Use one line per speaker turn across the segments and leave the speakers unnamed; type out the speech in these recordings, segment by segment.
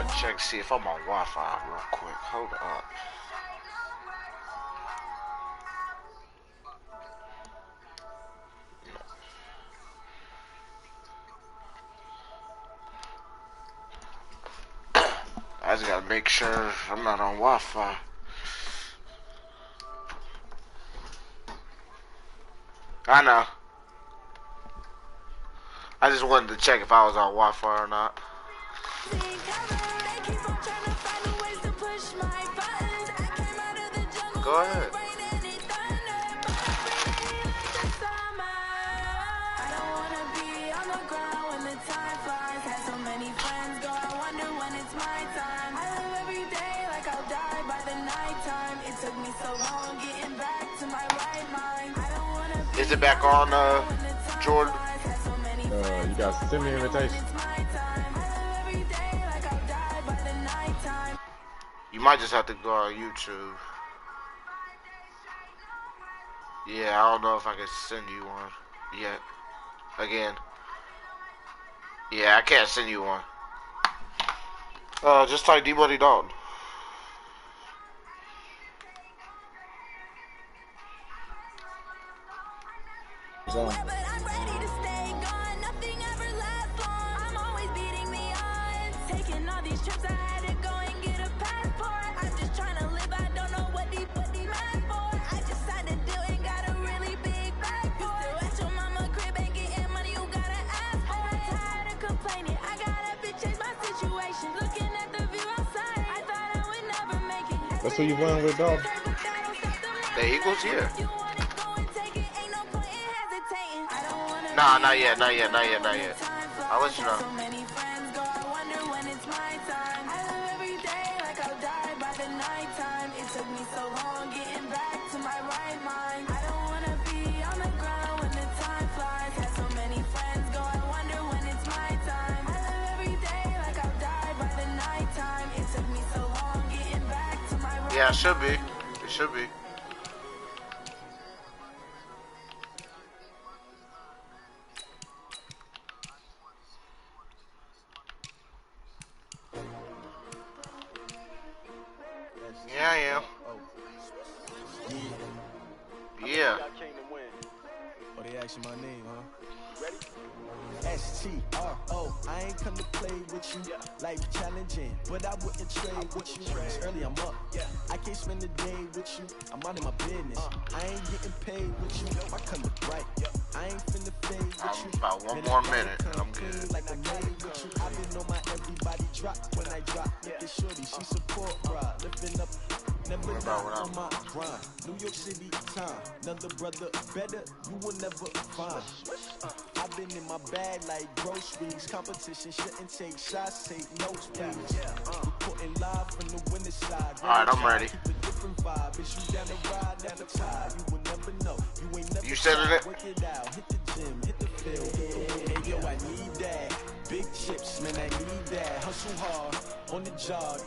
gotta check to see if I'm on Wi-Fi real quick. Hold up. I just gotta make sure I'm not on Wi-Fi. I know. I just wanted to check if I was on Wi-Fi or not. Go ahead. Is it back on, Jordan?
You guys send me an invitation.
You might just have to go on YouTube. Yeah, I don't know if I can send you one yet. Again. Yeah, I can't send you one. Just type D-Money Dalton.
That's who you playing with, dog?
The Eagles, yeah. Nah, not yet. I'll let you know. Yeah, it should be. It should be. Yeah, I am. Yeah.
Oh, they asking my name, huh? Ready? S-T-R-O, I ain't come to play with you. Life challenging, but I wouldn't trade with you. It's early, I'm up. I can't spend the day with you. I'm minding my business. I ain't getting paid with you. My color bright. I ain't finna fade with you.
About one more minute and I'm good.
Like a maid with you. I've been on my everybody drop when I drop. Look at shorty, she support ride. Lifting up. Never die on my grind. New York City time. Another brother better, you will never find. I've been in my bag like groceries. Competition shouldn't take shots, take notes, please. Reporting live from the winning side.
Alright, I'm ready.
Keep a different vibe. Is you down the ride, down the tide? You will never know. You ain't never.
You said it.
Work it out. Hit the gym, hit the field. Hey, yo, I need that. Big chips, man, I need that. Hustle hard on the job.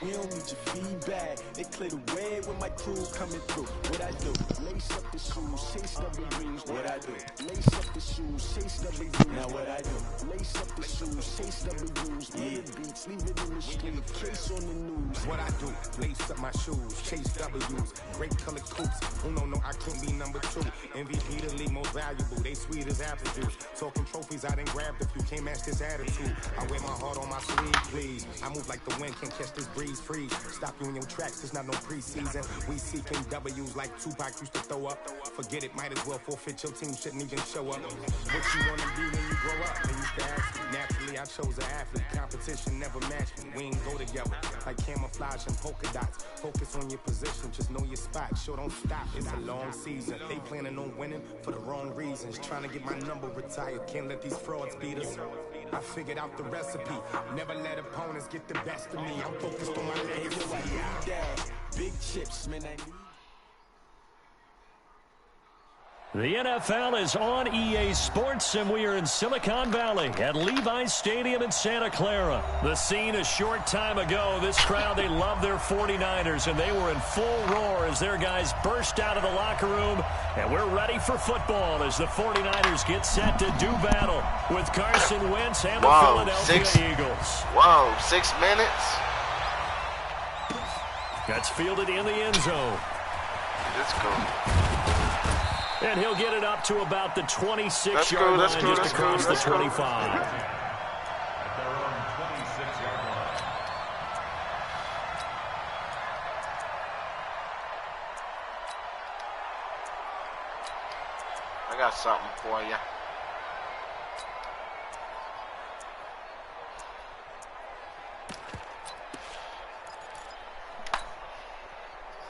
We don't need your feedback. They clear the way when my crew coming through. What I do? Lace up the shoes, chase double dreams. What I do? Lace up the shoes, chase double dreams. Now what I do? Lace up the shoes, chase double dreams. Yeah, beats, leave it in the street. Case on the news.
What I do? Lace up my shoes, chase W's. Great color coops. Oh no, I can't be number 2. MVP the league most valuable. They sweet as apple juice. Talking trophies, I done grabbed a few. Can't match this attitude. I wear my heart on my sleeve, please. I move like the wind, can't catch this breeze. Freeze. Stop you in your tracks, it's not no preseason. We seeking W's like Tupac used to throw up. Forget it, might as well forfeit. Your team shouldn't even show up. What you wanna be when you grow up? They used to ask me. Naturally, I chose an athlete. Competition never matched me. We ain't go together like camouflage and polka dots. Focus on your position, just know your spot. Sure, don't stop. It's a long season. They planning on winning for the wrong reasons. Trying to get my number retired. Can't let these frauds beat us. I figured out the recipe. Never let opponents get the best of me. I'm focused on my legacy.
Big chips, man, I need.
The NFL is on EA Sports, and we are in Silicon Valley at Levi's Stadium in Santa Clara. The scene a short time ago, this crowd, they love their 49ers, and they were in full roar as their guys burst out of the locker room. And we're ready for football as the 49ers get set to do battle with Carson Wentz and the Philadelphia Eagles.
Whoa, 6 minutes?
That's fielded in the end zone.
Let's go.
And he'll get it up to about the 26-yard line, just across the 25.
I got something for you.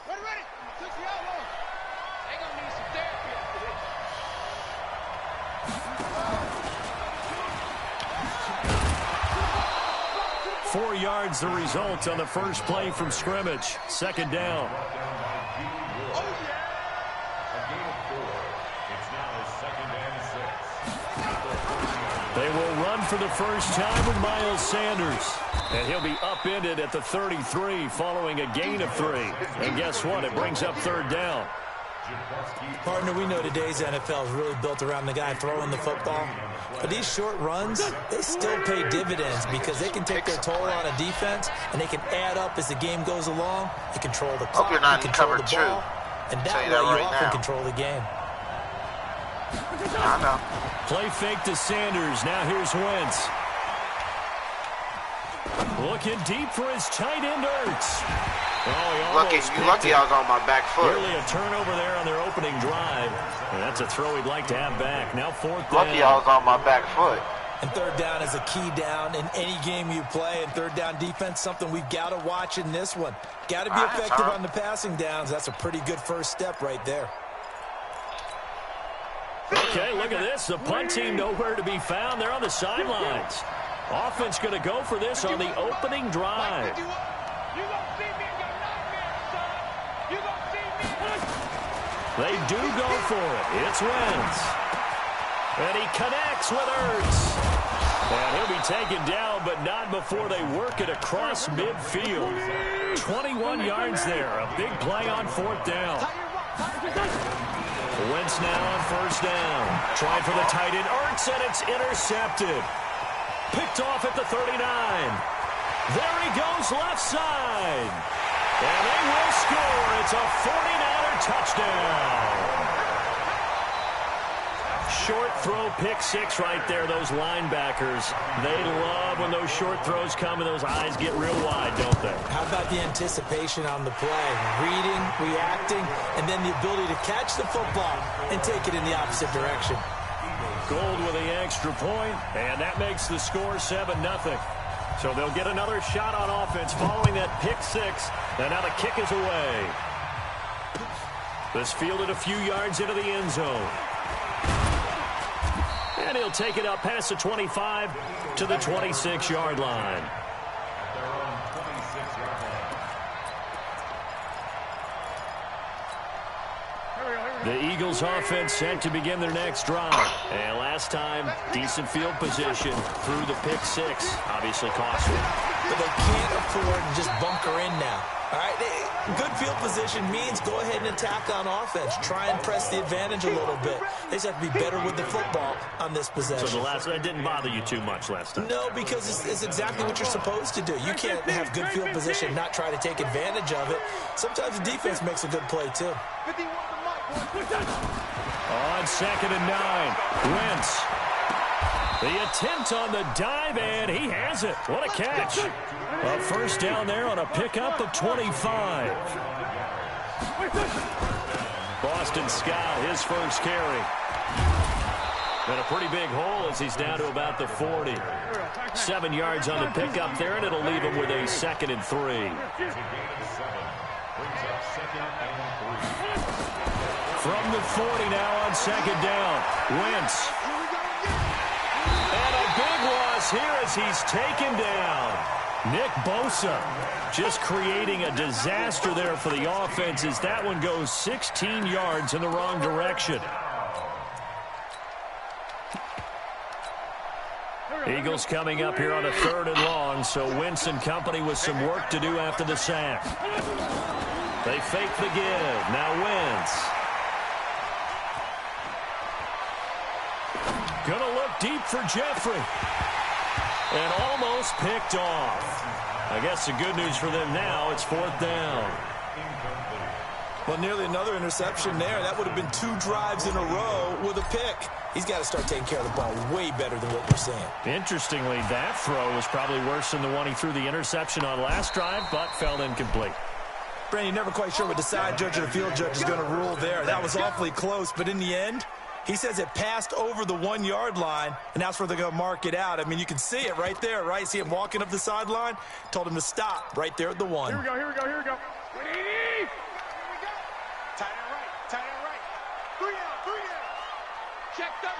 Ready. Took the outlaw. They gonna need some therapy after this.
4 yards the result on the first play from scrimmage. Second down. They will run for the first time with Miles Sanders. And he'll be upended at the 33 following a gain of 3. And guess what? It brings up third down.
Partner, we know today's NFL is really built around the guy throwing the football. But these short runs, they still pay dividends because they can take their toll on a defense, and they can add up as the game goes along. They control the clock, they control the ball, and that way you often control the game.
I know.
Play fake to Sanders. Now here's Wentz. Looking deep for his tight end, Ertz. Oh,
you lucky I was on my back foot.
Nearly a turnover there on their opening drive. And that's a throw he'd like to have back. Now fourth down.
Lucky I was on my back foot.
And third down is a key down in any game you play. And third down defense, something we've got to watch in this one. Got to be effective on the passing downs. That's a pretty good first step right there.
Okay, look at this. The punt team nowhere to be found. They're on the sidelines. Offense going to go for this on the opening drive. They do go for it. It's Wentz. And he connects with Ertz. And he'll be taken down, but not before they work it across midfield. 21 yards there. A big play on fourth down. Wentz now on first down. Trying for the tight end, Ertz, and it's intercepted. Picked off at the 39. There he goes left side. And they will score. It's a 49er touchdown. Short throw, pick six right there. Those linebackers, they love when those short throws come and those eyes get real wide, don't they?
How about the anticipation on the play? Reading, reacting, and then the ability to catch the football and take it in the opposite direction.
Gold with the extra point, and that makes the score 7-0. So they'll get another shot on offense following that pick six, and now the kick is away. This fielded a few yards into the end zone. And he'll take it up past the 25 to the 26-yard line. The Eagles offense set to begin their next drive. And last time, decent field position through the pick six. Obviously costly.
But they can't afford to just bunker in now. All right, good field position means go ahead and attack on offense. Try and press the advantage a little bit. They just have to be better with the football on this possession.
So that didn't bother you too much last time?
No, because it's exactly what you're supposed to do. You can't have good field position, not try to take advantage of it. Sometimes the defense makes a good play, too.
On 2nd and 9, Wentz. The attempt on the dive, and he has it. What a catch. A first down there on a pickup of 25. Boston Scott, his first carry. And a pretty big hole as he's down to about the 40. 7 yards on the pickup there, and it'll leave him with a 2nd and 3. From the 40 now on 2nd down. Wentz. And a big loss here as he's taken down. Nick Bosa just creating a disaster there for the offense as that one goes 16 yards in the wrong direction. Eagles coming up here on a 3rd and long, so Wentz and company with some work to do after the sack. They fake the give. Now Wentz. Gonna look deep for Jeffrey. And almost picked off. I guess the good news for them now, it's 4th down.
Well, nearly another interception there. That would have been 2 drives in a row with a pick. He's got to start taking care of the ball way better than what we're seeing.
Interestingly, that throw was probably worse than the one he threw the interception on last drive, but fell incomplete.
Brandon, you're never quite sure what the side judge or the field judge is going to rule there. That was awfully close, but in the end, he says it passed over the 1-yard line, and that's where they're going to mark it out. I mean, you can see it right there, right? See him walking up the sideline? Told him to stop right there at the 1.
Here we go, here we go, here we go.
Tight end right, tight end right. 3 out, 3 out.
Checked up.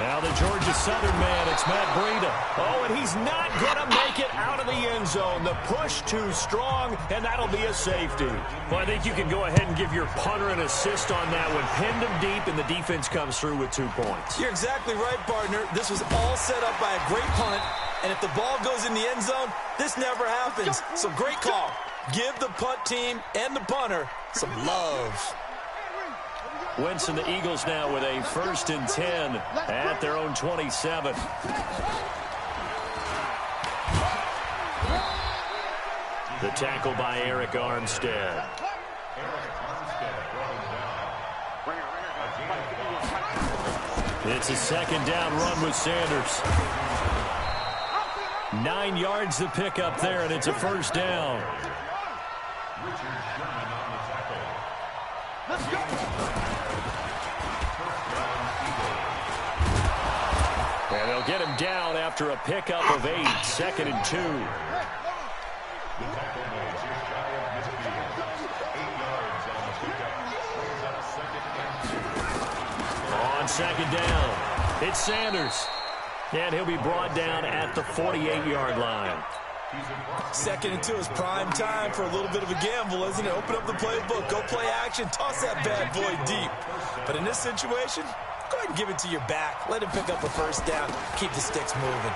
Now the Georgia Southern man, it's Matt Breida. Oh, and he's not going to make it out of the end zone. The push too strong, and that'll be a safety. Well, I think you can go ahead and give your punter an assist on that one. Pinned him deep, and the defense comes through with 2 points.
You're exactly right, partner. This was all set up by a great punt, and if the ball goes in the end zone, this never happens. So great call. Give the punt team and the punter some love.
Wentz and the Eagles now with a 1st and 10 at their own 27. The tackle by Eric Armstead. It's a 2nd down run with Sanders. 9 yards to pick up there, and it's a 1st down.
Let's go.
And they'll get him down after a pickup of 8, 2nd and 2. On 2nd down, it's Sanders. And he'll be brought down at the 48-yard line.
2nd and 2 is prime time for a little bit of a gamble, isn't it? Open up the playbook, go play action, toss that bad boy deep. But in this situation, go ahead and give it to your back. Let him pick up a 1st down. Keep the sticks moving.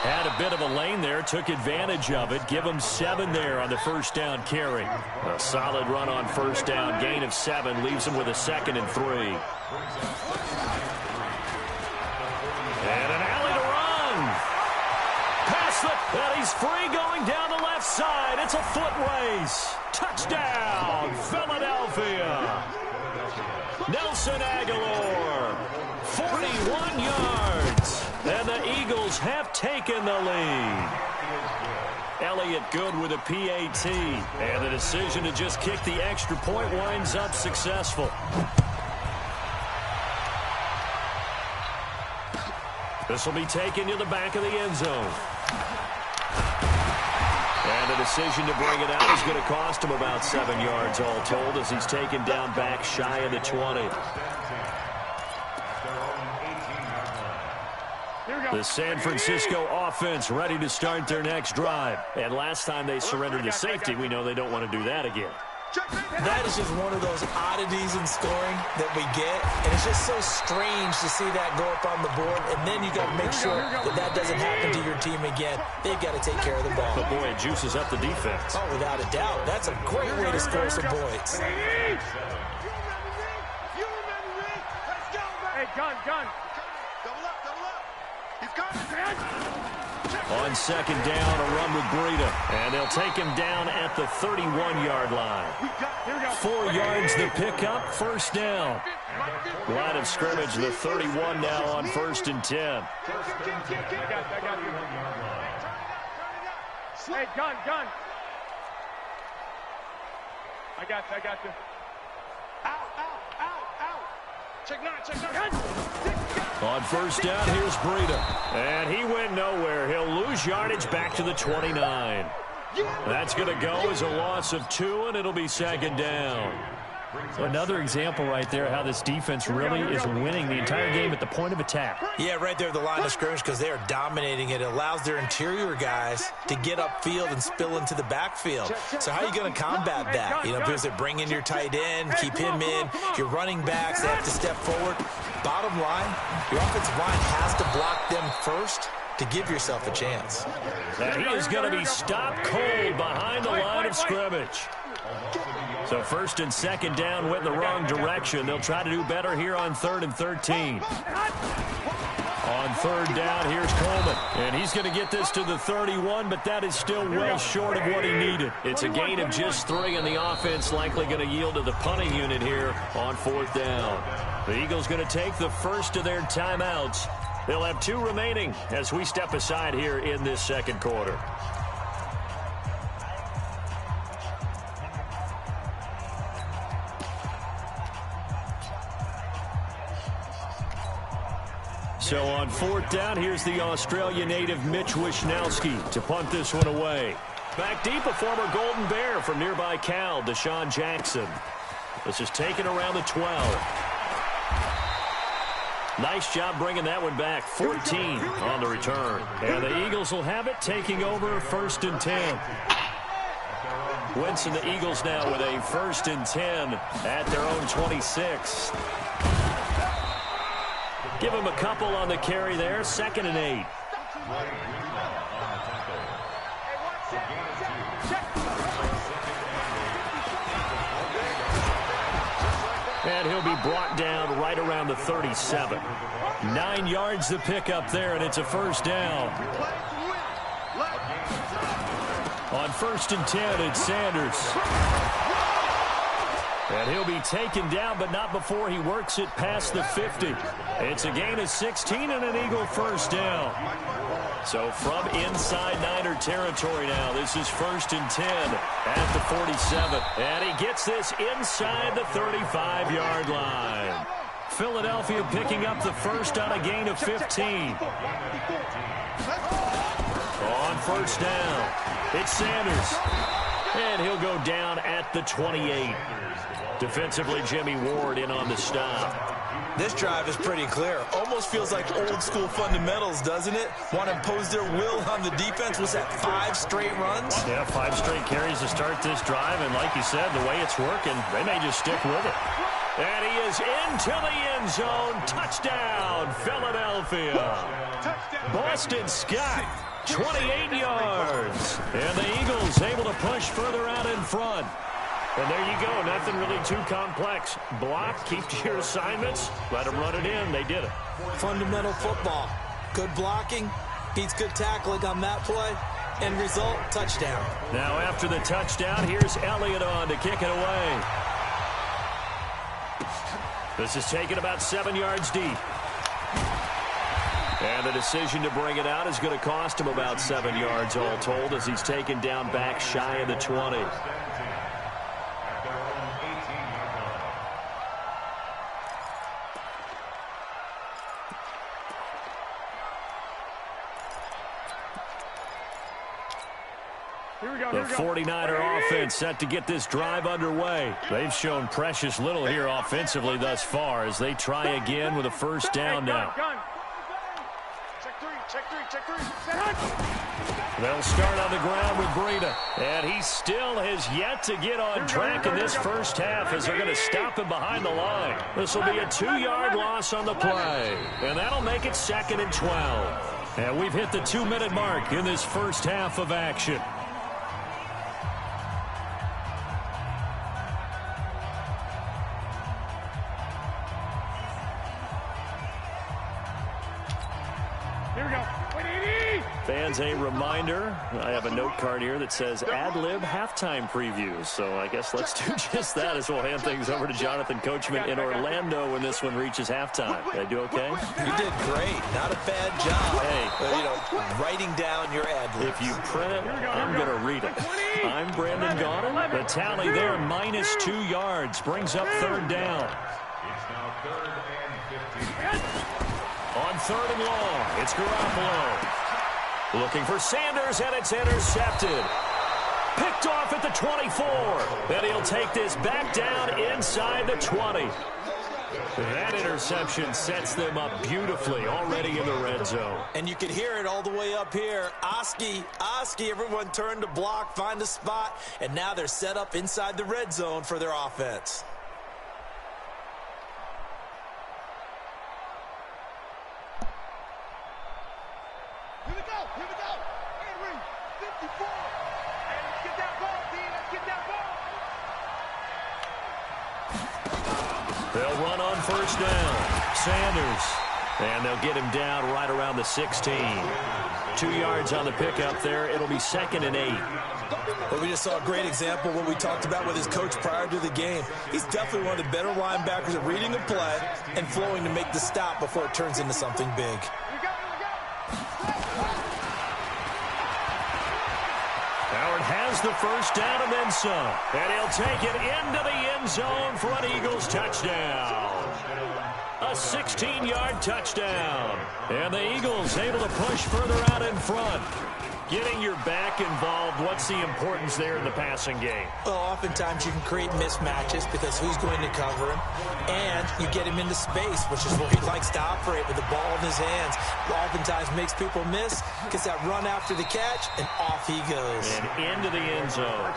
Had a bit of a lane there, took advantage of it. Give him 7 there on the 1st down carry. A solid run on 1st down, gain of 7, leaves him with a 2nd and 3. And an alley to run. Pass it, and he's free going down the left side. It's a foot race. Touchdown, Philadelphia. Nelson Aguilar, 41 yards. And the Eagles have taken the lead. Elliott good with a PAT. And the decision to just kick the extra point winds up successful. This will be taken to the back of the end zone. And the decision to bring it out is going to cost him about 7 yards all told as he's taken down back shy of the 20. The San Francisco offense ready to start their next drive. And last time they surrendered to safety, we know they don't want to do that again.
That is just one of those oddities in scoring that we get, and it's just so strange to see that go up on the board, and then you got to make sure that that doesn't happen to your team again. They've got to take care of the ball.
But boy, it juices up the defense.
Oh, without a doubt. That's a great way to score some points.
Hey, gun.
Double up. He's got it, man.
On 2nd down, a run with Breida. And they'll take him down at the 31-yard line. 4 yards to pick up, 1st down. Line of scrimmage, the 31 now on 1st and 10.
I got you. Hey, gun. I got you.
Out. Check nine.
On 1st down, here's Breida. And he went nowhere. He'll lose yardage back to the 29. That's going to go as a loss of 2, and it'll be 2nd down. So another example right there how this defense really is winning the entire game at the point of attack.
Yeah, right there at the line of scrimmage because they are dominating it. It allows their interior guys to get upfield and spill into the backfield. So how are you going to combat that? You know, because they bring in your tight end, keep him in. Your running backs, they have to step forward. Bottom line, your offensive line has to block them first to give yourself a chance.
And he is going to be stopped cold behind the line of scrimmage. So first and second down went in the wrong direction. They'll try to do better here on 3rd and 13. On 3rd down, here's Coleman. And he's going to get this to the 31, but that is still well short of what he needed. It's a gain of just 3, and the offense likely going to yield to the punting unit here on 4th down. The Eagles going to take the first of their timeouts. They'll have 2 remaining as we step aside here in this second quarter. So on 4th down, here's the Australia native Mitch Wishnowsky to punt this one away. Back deep, a former Golden Bear from nearby Cal, Deshaun Jackson. This is taken around the 12. Nice job bringing that one back. 14 on the return. And the Eagles will have it, taking over 1st and 10. Wentz and the Eagles now with a 1st and 10 at their own 26. Give him a couple on the carry there. 2nd and 8. And he'll be brought down right around the 37. 9 yards to pick up there, and it's a 1st down. On 1st and 10, it's Sanders. And he'll be taken down, but not before he works it past the 50. It's a gain of 16 and an Eagle 1st down. So from inside Niner territory now, this is 1st and 10 at the 47. And he gets this inside the 35-yard line. Philadelphia picking up the first on a gain of 15. On 1st down, it's Sanders. And he'll go down at the 28. Defensively, Jimmy Ward in on the stop.
This drive is pretty clear. Almost feels like old school fundamentals, doesn't it? Want to impose their will on the defense. Was that 5 straight runs?
Yeah, 5 straight carries to start this drive. And like you said, the way it's working, they may just stick with it. And he is into the end zone. Touchdown, Philadelphia. Boston Scott, 28 yards. And the Eagles able to push further out in front. And there you go. Nothing really too complex. Block, keep to your assignments, let them run it in. They did it.
Fundamental football. Good blocking, beats good tackling on that play. End result, touchdown.
Now after the touchdown, here's Elliott on to kick it away. This is taken about 7 yards deep. And the decision to bring it out is going to cost him about 7 yards all told as he's taken down back shy of the 20. The 49er offense set to get this drive underway. They've shown precious little here offensively thus far as they try again with a 1st down now. They'll start on the ground with Breida. And he still has yet to get on track in this first half as they're going to stop him behind the line. This will be a 2-yard loss on the play. And that'll make it 2nd and 12. And we've hit the 2-minute mark in this first half of action. Fans, a reminder, I have a note card here that says ad-lib halftime previews. So I guess let's do just that as we'll hand things over to Jonathan Coachman in Orlando when this one reaches halftime. Did I do okay?
You did great. Not a bad job.
Hey,
writing down your ad-libs.
If you print it, I'm going to read it. I'm Brandon Gaudin. The tally there, -2 yards, brings up 3rd down. On 3rd and long, it's Garoppolo. Looking for Sanders, and it's intercepted. Picked picked off at the 24. And he'll take this back down inside the 20. That interception sets them up beautifully already in the red zone.
And you can hear it all the way up here. Oski, everyone turned to block, find a spot, and now they're set up inside the red zone for their offense.
Here we go. Henry, 54. Hey, let's get that ball, D. Let's get that ball.
They'll run on first down. Sanders. And they'll get him down right around the 16. 2 yards on the pickup there. It'll be 2nd and 8.
Well, we just saw a great example of what we talked about with his coach prior to the game. He's definitely one of the better linebackers at reading the play and flowing to make the stop before it turns into something big.
Howard has the first down and then some. And he'll take it into the end zone for an Eagles touchdown. A 16-yard touchdown. And the Eagles able to push further out in front. Getting your back involved, what's the importance there in the passing game?
Well, oftentimes you can create mismatches because who's going to cover him? And you get him into space, which is where he likes to operate with the ball in his hands. Oftentimes makes people miss, gets that run after the catch, and off he goes.
And into the end zone.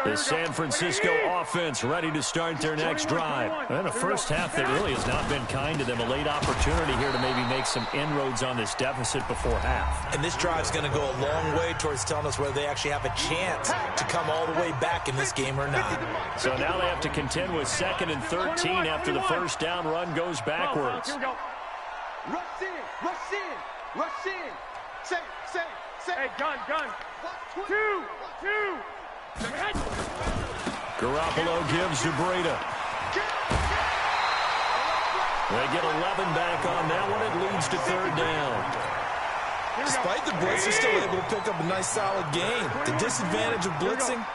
The San Francisco offense ready to start their next drive. And the first half that really has not been kind to them. A late opportunity here to maybe make some inroads on this deficit before half.
And this drive's going to go a long way towards telling us whether they actually have a chance to come all the way back in this game or not.
So now they have to contend with 2nd and 13 after the first down run goes backwards.
Here we go. Rush in. Say. Hey, gun. 2.
Garoppolo gives to Breida. They get 11 back on that one. It leads to 3rd down.
Despite the blitz, they're still able to pick up a nice, solid gain. The disadvantage of blitzing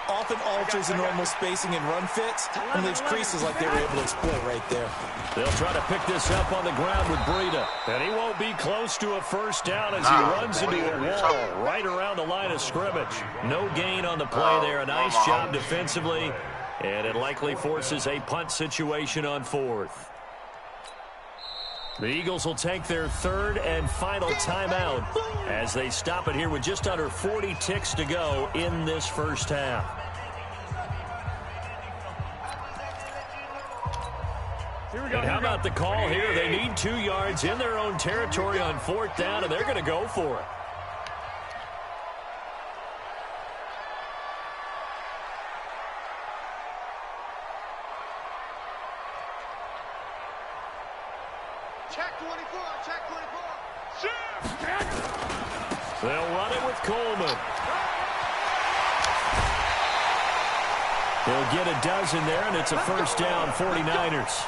often alters the normal spacing and run fits and leaves creases like they were able to exploit right there.
They'll try to pick this up on the ground with Breida. And he won't be close to a first down as he runs into a wall right around the line of scrimmage. No gain on the play there. A nice job defensively. And it likely forces a punt situation on 4th. The Eagles will take their 3rd and final timeout as they stop it here with just under 40 ticks to go in this first half. And how about the call here? They need 2 yards in their own territory on 4th down, and they're going to go for it.
Check 24.
They'll run it with Coleman. They'll get a dozen there, and it's a first down, 49ers.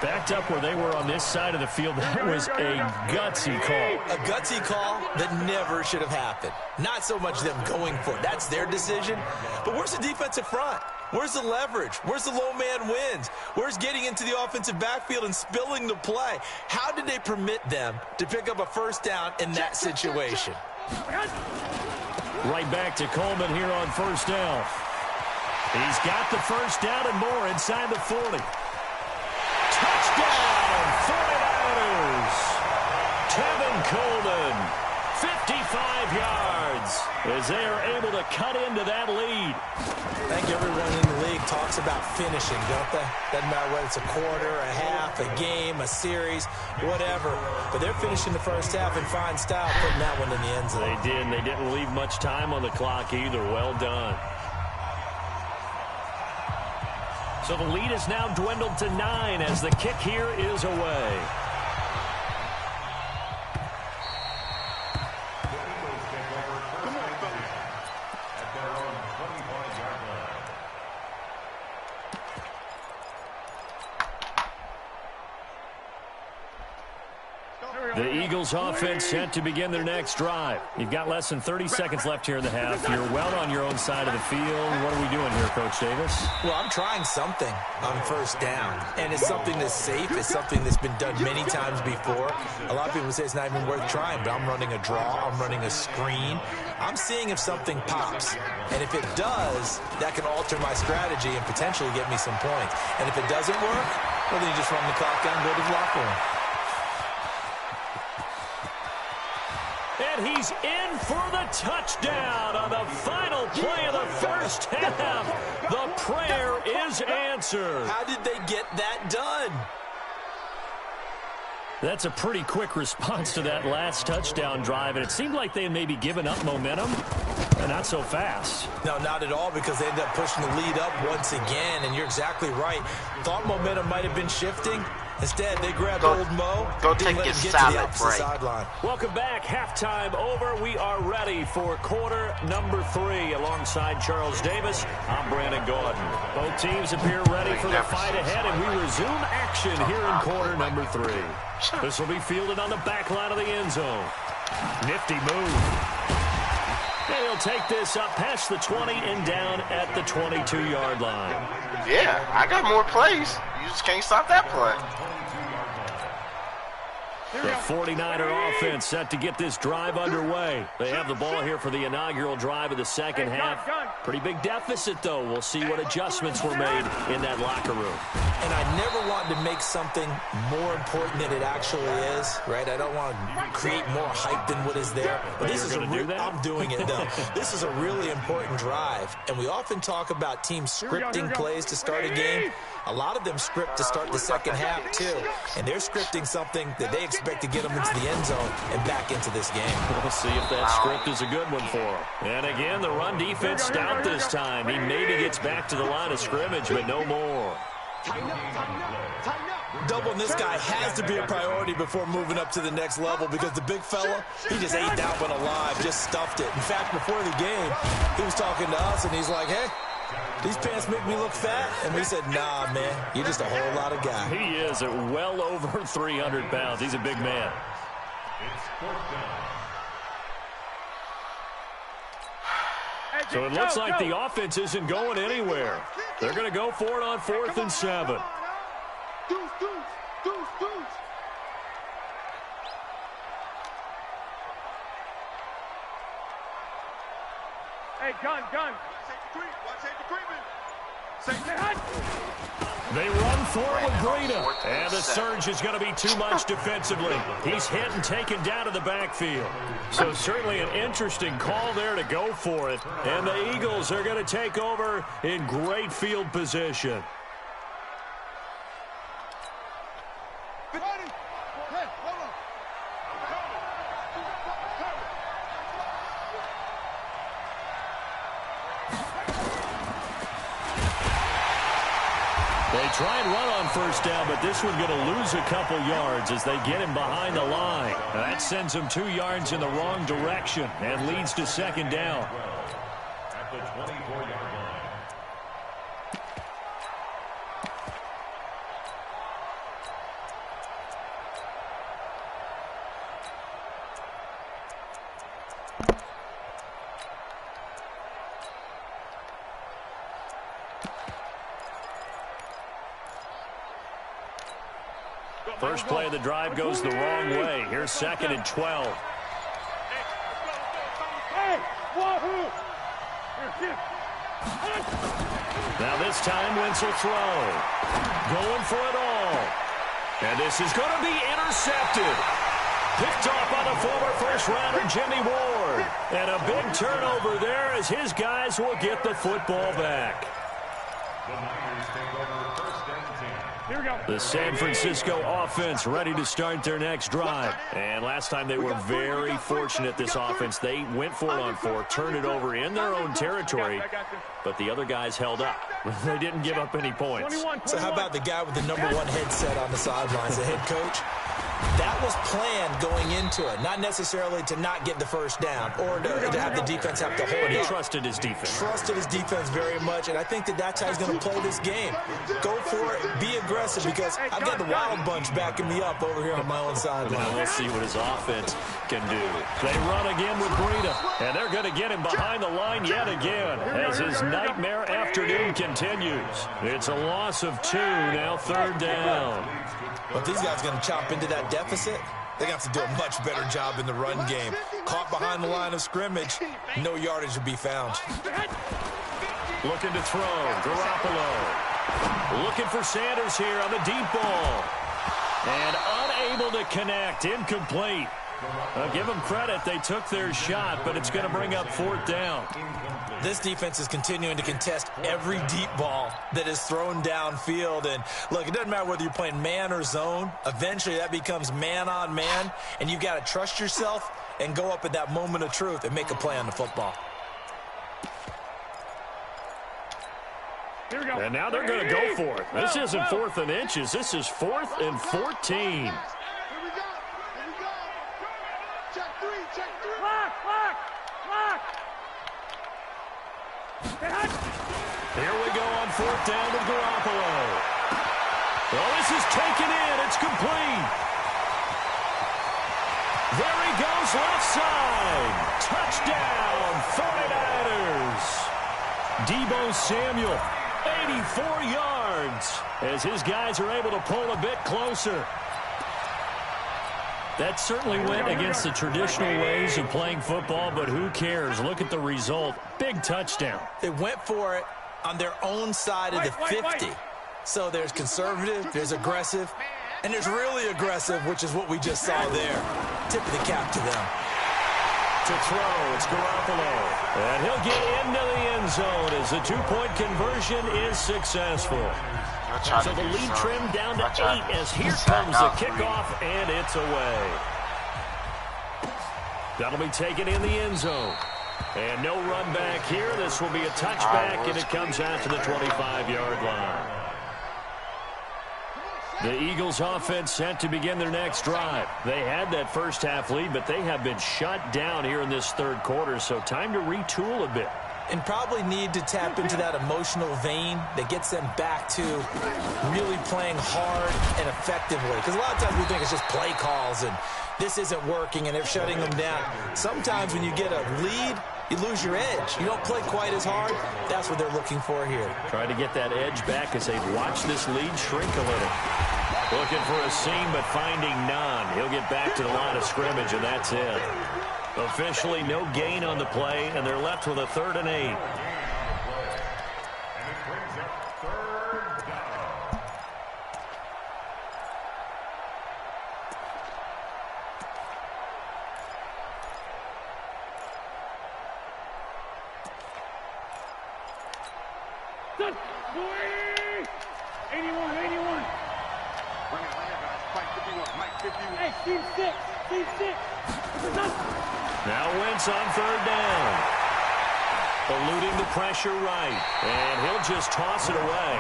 Backed up where they were on this side of the field. That was a gutsy call.
A gutsy call that never should have happened. Not so much them going for it. That's their decision. But where's the defensive front? Where's the leverage? Where's the low man wins? Where's getting into the offensive backfield and spilling the play? How did they permit them to pick up a first down in that situation?
Right back to Coleman here on first down. He's got the first down and more inside the 40. Touchdown, 49ers. Tevin Coleman, 55 yards, as they are able to cut into that lead.
I think everyone in the league talks about finishing, don't they? Doesn't matter whether it's a quarter, a half, a game, a series, whatever. But they're finishing the first half in fine style, putting that one in the end zone.
They did, and they didn't leave much time on the clock either. Well done. So the lead is now dwindled to 9 as the kick here is away. The Eagles offense set to begin their next drive. You've got less than 30 seconds left here in the half. You're well on your own side of the field. What are we doing here, Coach Davis?
Well, I'm trying something on first down, and it's something that's safe. It's something that's been done many times before. A lot of people say it's not even worth trying, but I'm running a draw. I'm running a screen. I'm seeing if something pops, and if it does, that can alter my strategy and potentially get me some points. And if it doesn't work, well, then you just run the clock down and go to the locker room.
And he's in for the touchdown on the final play of the first half. The prayer is answered.
How did they get that done?
That's a pretty quick response to that last touchdown drive, and it seemed like they had maybe given up momentum, and not so fast.
No, not at all, because they ended up pushing the lead up once again, and you're exactly right. Thought momentum might have been shifting. Instead, they grabbed old Mo.
Go take your salad break.
Welcome back. Halftime over. We are ready for quarter number 3. Alongside Charles Davis, I'm Brandon Gordon. Both teams appear ready for the fight ahead, and we resume action here in quarter number 3. This will be fielded on the back line of the end zone. Nifty move. And he'll take this up past the 20 and down at the 22-yard line.
Yeah, I got more plays. You just can't stop that play.
The 49er offense set to get this drive underway. They have the ball here for the inaugural drive of the second half. Pretty big deficit, though. We'll see what adjustments were made in that locker room.
And I never want to make something more important than it actually is, right? I don't want to create more hype than what is there. But this is I'm doing it, though. This is a really important drive. And we often talk about teams scripting plays to start a game. A lot of them script to start the second half, too. And they're scripting something that they expect to get them into the end zone and back into this game.
We'll see if that script is a good one for them. And again, the run defense stout this time. He maybe gets back to the line of scrimmage, but no more.
Doubling this guy has to be a priority before moving up to the next level, because the big fella, he just ate that one alive, just stuffed it. In fact, before the game, he was talking to us, and he's like, hey, these pants make me look fat? And we said, nah, man, you're just a whole lot of guy.
He is at well over 300 pounds. He's a big man. So it looks like the offense isn't going anywhere. They're going to go for it on 4th and 7.
Hey, gun.
They run forward with Breida, and the surge is going to be too much defensively. He's hit and taken down to the backfield. So certainly an interesting call there to go for it, and the Eagles are going to take over in great field position. They try and run on first down, but this one's going to lose a couple yards as they get him behind the line. That sends him 2 yards in the wrong direction and leads to second down.
At the 24-yard line.
First play of the drive goes the wrong way. Here's 2nd and 12. Now this time Wentz will throw. Going for it all. And this is going to be intercepted. Picked off by the former first-rounder Jimmy Ward. And a big turnover there as his guys will get the football back.
The Niners take over 1st and 10.
Here we go.
The San Francisco offense ready to start their next drive. And last time they were very fortunate, this offense. They went for it on 4, turned it over in their own territory, but the other guys held up. They didn't give up any points.
So how about the guy with the #1 headset on the sidelines, the head coach? That was planned going into it, not necessarily to not get the first down or to have the defense have to hold it.
But he trusted his defense.
Trusted his defense very much, and I think that's how he's going to play this game. Go for it, be aggressive, because I've got the Wild Bunch backing me up over here on my own sideline.
We'll see what his offense can do. They run again with Breida, and they're going to get him behind the line yet again as his nightmare afternoon continues. It's a loss of 2, now 3rd down.
But these guys are going to chop into that deficit. They have to do a much better job in the run game. Caught behind the line of scrimmage, no yardage to be found.
Looking to throw, Garoppolo. Looking for Sanders here on the deep ball. And unable to connect, incomplete. I'll give them credit, they took their shot, but it's going to bring up 4th down.
This defense is continuing to contest every deep ball that is thrown downfield. And look, it doesn't matter whether you're playing man or zone. Eventually that becomes man on man, and you've got to trust yourself and go up at that moment of truth and make a play on the football.
Here we go. And now they're going to go for it. This isn't 4th and inches. This is 4th and 14. Here we go on 4th down with Garoppolo. Well, this is taken in. It's complete. There he goes, left side. Touchdown, 49ers. Deebo Samuel, 84 yards, as his guys are able to pull a bit closer. That certainly went against the traditional ways of playing football, but who cares? Look at the result. Big touchdown.
They went for it on their own side of the 50. So there's conservative, there's aggressive, and there's really aggressive, which is what we just saw there. Tip of the cap to them.
To throw, it's Garoppolo. And he'll get into the end zone as the 2-point conversion is successful. So the lead trimmed down to 8 as here comes the kickoff, and it's away. That'll be taken in the end zone. And no run back here. This will be a touchback, and it comes out to the 25-yard line. The Eagles offense set to begin their next drive. They had that first half lead, but they have been shut down here in this 3rd quarter, so time to retool a bit.
And probably need to tap into that emotional vein that gets them back to really playing hard and effectively. Because a lot of times we think it's just play calls and this isn't working and they're shutting them down. Sometimes when you get a lead, you lose your edge. You don't play quite as hard. That's what they're looking for here.
Trying to get that edge back as they've watched this lead shrink a little. Looking for a seam, but finding none. He'll get back to the line of scrimmage, and that's it. Officially no gain on the play, and they're left with a 3rd and 8.
Good. 81. Bring it, guys. Mike 51. Mike 51. Hey, team 6. Team 6.
Now Wentz on 3rd down. Eluding the pressure right. And he'll just toss it away.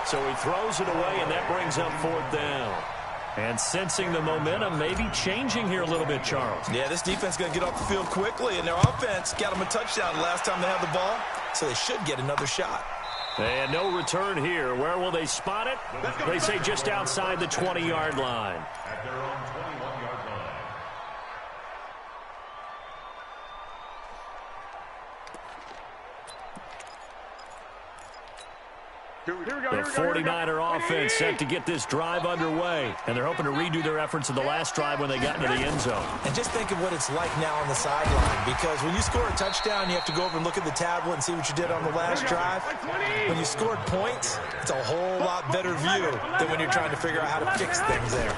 So he throws it away, and that brings up 4th down. And sensing the momentum maybe changing here a little bit, Charles.
Yeah, this defense is going to get off the field quickly, and their offense got them a touchdown last time they had the ball, so they should get another shot.
And no return here. Where will they spot it? They say just outside the 20-yard line.
At their own 21-yard line.
The 49er offense set to get this drive underway, and they're hoping to redo their efforts in the last drive when they got into the end zone.
And just think of what it's like now on the sideline, because when you score a touchdown, you have to go over and look at the tablet and see what you did on the last drive. When you scored points, it's a whole lot better view than when you're trying to figure out how to fix things there.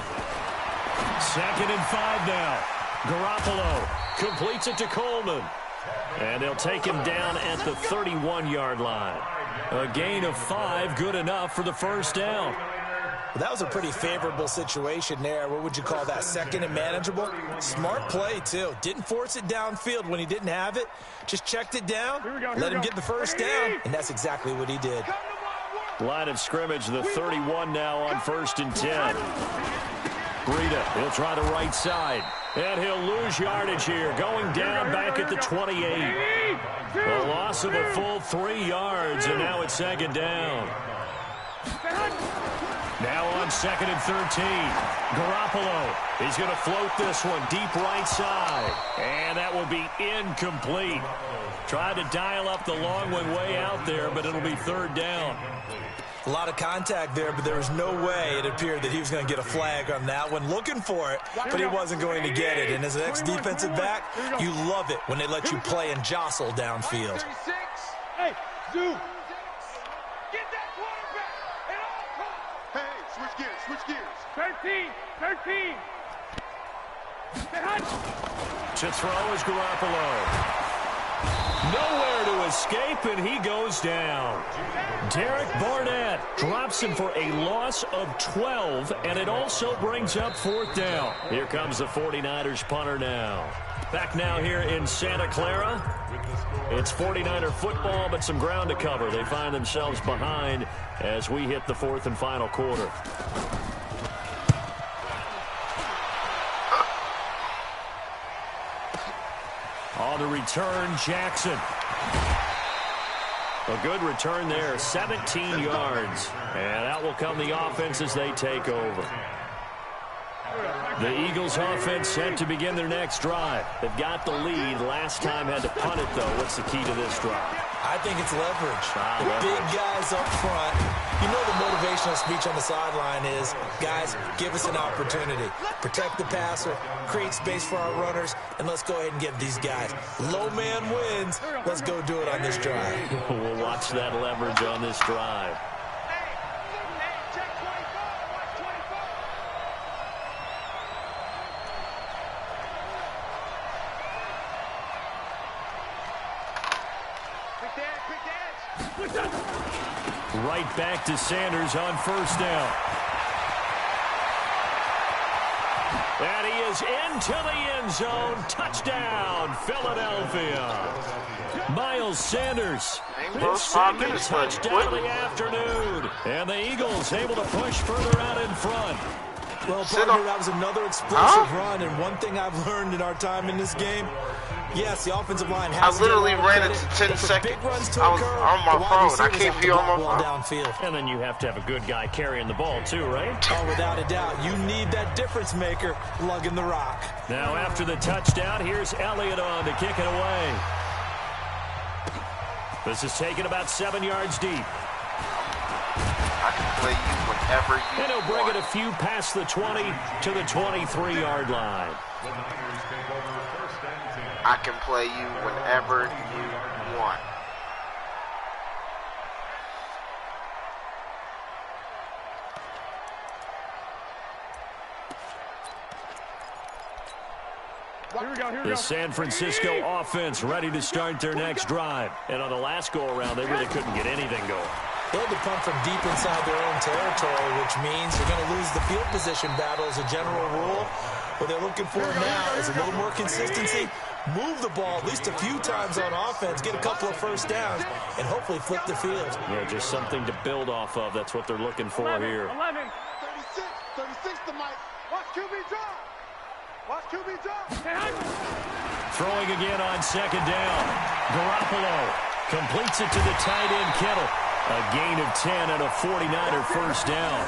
2nd and 5 now. Garoppolo completes it to Coleman. And they'll take him down at the 31-yard line. A gain of 5, good enough for the 1st down.
Well, that was a pretty favorable situation there. What would you call that? 2nd and manageable? Smart play, too. Didn't force it downfield when he didn't have it. Just checked it down, let him get the 1st down, and that's exactly what he did.
Line of scrimmage, the 31 now on 1st and 10. Breida, he'll try the right side. And he'll lose yardage here, going down back at the 28. A loss of a full 3 yards, and now it's second down. Now on 2nd and 13. Garoppolo, he's going to float this one deep right side. And that will be incomplete. Tried to dial up the long one way out there, but it'll be 3rd down.
A lot of contact there, but there was no way it appeared that he was going to get a flag on that one. Looking for it, but he wasn't going to get it. And as an ex-defensive back, you love it when they let you play and jostle downfield.
Hey, Zoo. Get that quarterback at all costs. Hey, switch gears. 13.
To throw is Garoppolo. Nowhere to escape, and he goes down. Derek Barnett drops him for a loss of 12, and it also brings up 4th down. Here comes the 49ers punter now. Back now here in Santa Clara. It's 49er football, but some ground to cover. They find themselves behind as we hit the 4th and final quarter. On the return, Jackson. A good return there, 17 yards. And out will come the offense as they take over. The Eagles offense set to begin their next drive. They've got the lead. Last time had to punt it, though. What's the key to this drive?
I think it's leverage. The big guys up front. You know the motivational speech on the sideline is, guys, give us an opportunity. Protect the passer, create space for our runners, and let's go ahead and get these guys. Low man wins. Let's go do it on this drive.
We'll watch that leverage on this drive. Right back to Sanders on 1st down. And he is into the end zone. Touchdown, Philadelphia. Miles Sanders, his 2nd touchdown of the afternoon. And the Eagles able to push further out in front.
Well, partner, that was another explosive run, and one thing I've learned in our time in this game, yes, the offensive line has
I literally ran it to 10 seconds. I was on my phone. I can't be on my phone.
Downfield.
And then you have to have a good guy carrying the ball too, right?
Oh, without a doubt. You need that difference maker lugging the rock.
Now after the touchdown, here's Elliott on to kick it away. This is taken about 7 yards deep.
I can play you whenever you want.
And he'll bring it a few past the 20 to the 23-yard line.
I can play you whenever you want.
The San Francisco offense ready to start their next drive. And on the last go-around, they really couldn't get anything going.
They had to punt from deep inside their own territory, which means you're going to lose the field position battle as a general rule. What they're looking for now is a little more consistency, move the ball at least a few times on offense, get a couple of 1st downs, and hopefully flip the field.
Yeah, just something to build off of. That's what they're looking for here.
11, 36 to Mike. Watch QB drop. Watch QB drop.
Throwing again on 2nd down. Garoppolo completes it to the tight end, Kittle. A gain of 10 and a 49er 1st down.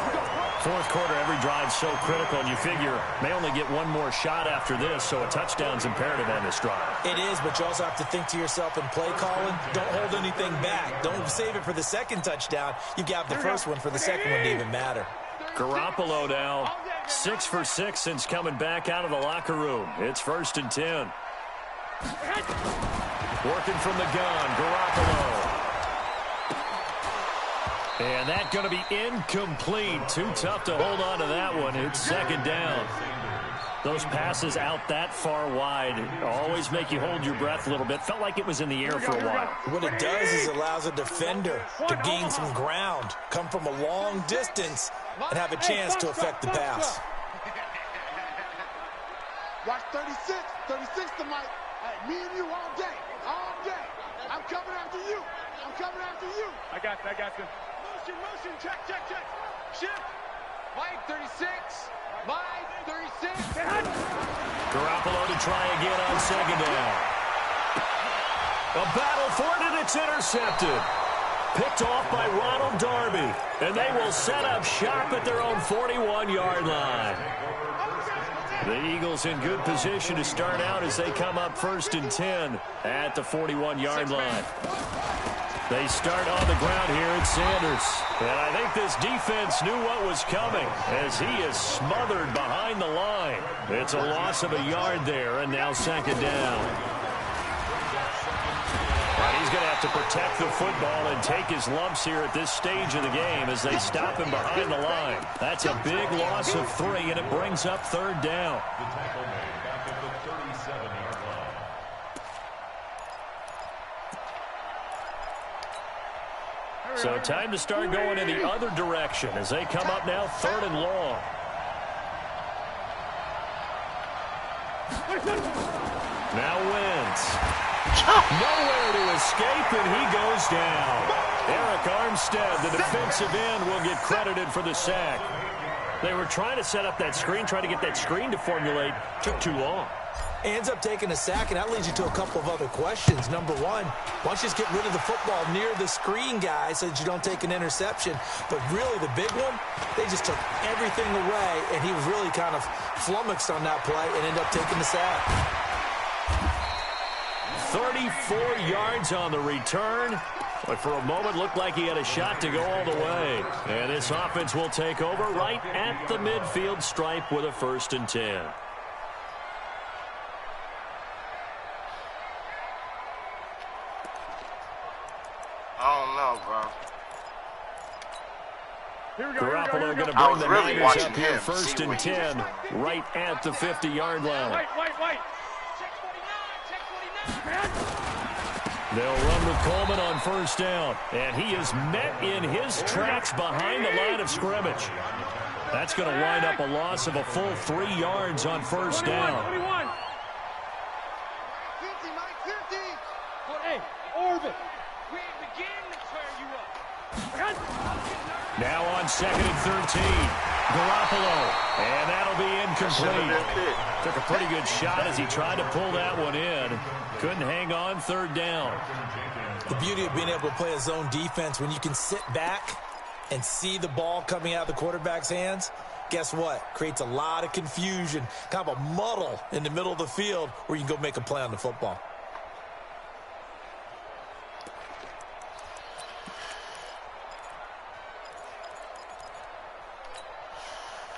4th quarter, every drive so critical, and you figure may only get one more shot after this, so a touchdown's imperative on this drive.
It is, but you also have to think to yourself in play calling, don't hold anything back. Don't save it for the 2nd touchdown. You've got the 1st one for the 2nd one to even matter.
Garoppolo now 6 for 6 since coming back out of the locker room. It's 1st and 10. Working from the gun, Garoppolo. And that's going to be incomplete. Too tough to hold on to that one. It's 2nd down. Those passes out that far wide always make you hold your breath a little bit. Felt like it was in the air for a while.
What it does is it allows a defender to gain some ground, come from a long distance, and have a chance to affect the pass.
Watch 36 to Mike. Hey, me and you all day. I'm coming after you. I got you. Motion, check. Shift. Mike 36. Mike 36.
Garoppolo to try again on second down. A battle for it, and it's intercepted. Picked off by Ronald Darby. And they will set up shop at their own 41-yard line. The Eagles in good position to start out as they come up 1st and 10 at the 41-yard line. They start on the ground here at Sanders. And I think this defense knew what was coming as he is smothered behind the line. It's a loss of a yard there, and now 2nd down. And he's going to have to protect the football and take his lumps here at this stage of the game as they stop him behind the line. That's a big loss of 3, and it brings up 3rd down.
The tackle made back at the 37-yard line.
So time to start going in the other direction as they come up now 3rd and long. Now Wentz. Nowhere to escape, and he goes down. Eric Armstead, the defensive end, will get credited for the sack. They were trying to set up that screen, trying to get that screen to formulate. Took too long.
Ends up taking a sack, and that leads you to a couple of other questions. Number one, why don't you just get rid of the football near the screen guy so that you don't take an interception? But really, the big one, they just took everything away, and he was really kind of flummoxed on that play and ended up taking the sack.
34 yards on the return, but for a moment looked like he had a shot to go all the way. And this offense will take over right at the midfield stripe with a 1st and 10.
I don't know, bro.
Garoppolo going to bring the Niners up here 1st and 10 right at the 50-yard line.
Wait.
They'll run with Coleman on 1st down, and he is met in his tracks behind the line of scrimmage. That's going to wind up a loss of a full 3 yards on 1st down.
21. 50, Mike, 50. Hey, Orbit. We ain't beginning to tear you up.
Now on 2nd and 13. Garoppolo, and that'll be incomplete. Took a pretty good shot as he tried to pull that one in. Couldn't hang on 3rd down.
The beauty of being able to play a zone defense when you can sit back and see the ball coming out of the quarterback's hands, guess what? Creates a lot of confusion, kind of a muddle in the middle of the field where you can go make a play on the football.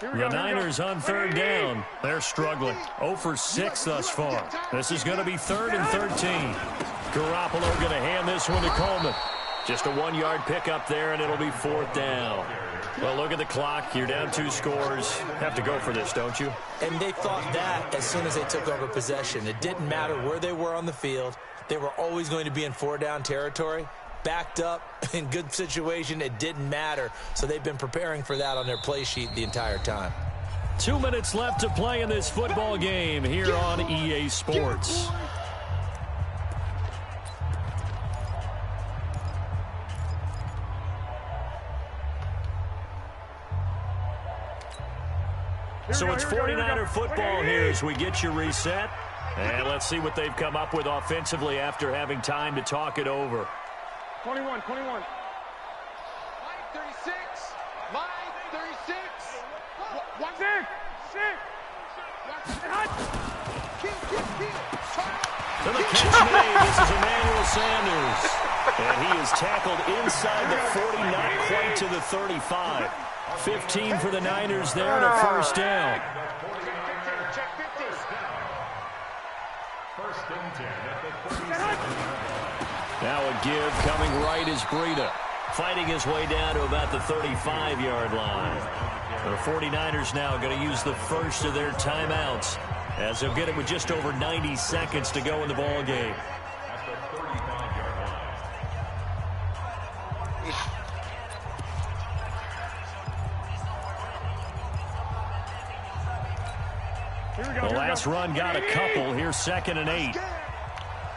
The Niners on 3rd down. They're struggling. 0 for 6 thus far. This is going to be 3rd and 13. Garoppolo going to hand this one to Coleman. Just a 1-yard pickup there, and it'll be 4th down. Well, look at the clock. You're down 2 scores. Have to go for this, don't you?
And they thought that as soon as they took over possession. It didn't matter where they were on the field. They were always going to be in 4-down territory. Backed up, in good situation, it didn't matter. So they've been preparing for that on their play sheet the entire time.
2 minutes left to play in this football game here on EA Sports. So it's 49er football here as we get you reset. And let's see what they've come up with offensively after having time to talk it over.
21. Mike 36. Mike 36. One six.
To the catch made. This is Emmanuel Sanders. And he is tackled inside the 40, not quite to the 35. 15 for the Niners there and a 1st down. Now a give coming right is Breida. Fighting his way down to about the 35-yard line. The 49ers now going to use the first of their timeouts as they'll get it with just over 90 seconds to go in the ball game. The last run got a couple. Here's 2nd and 8.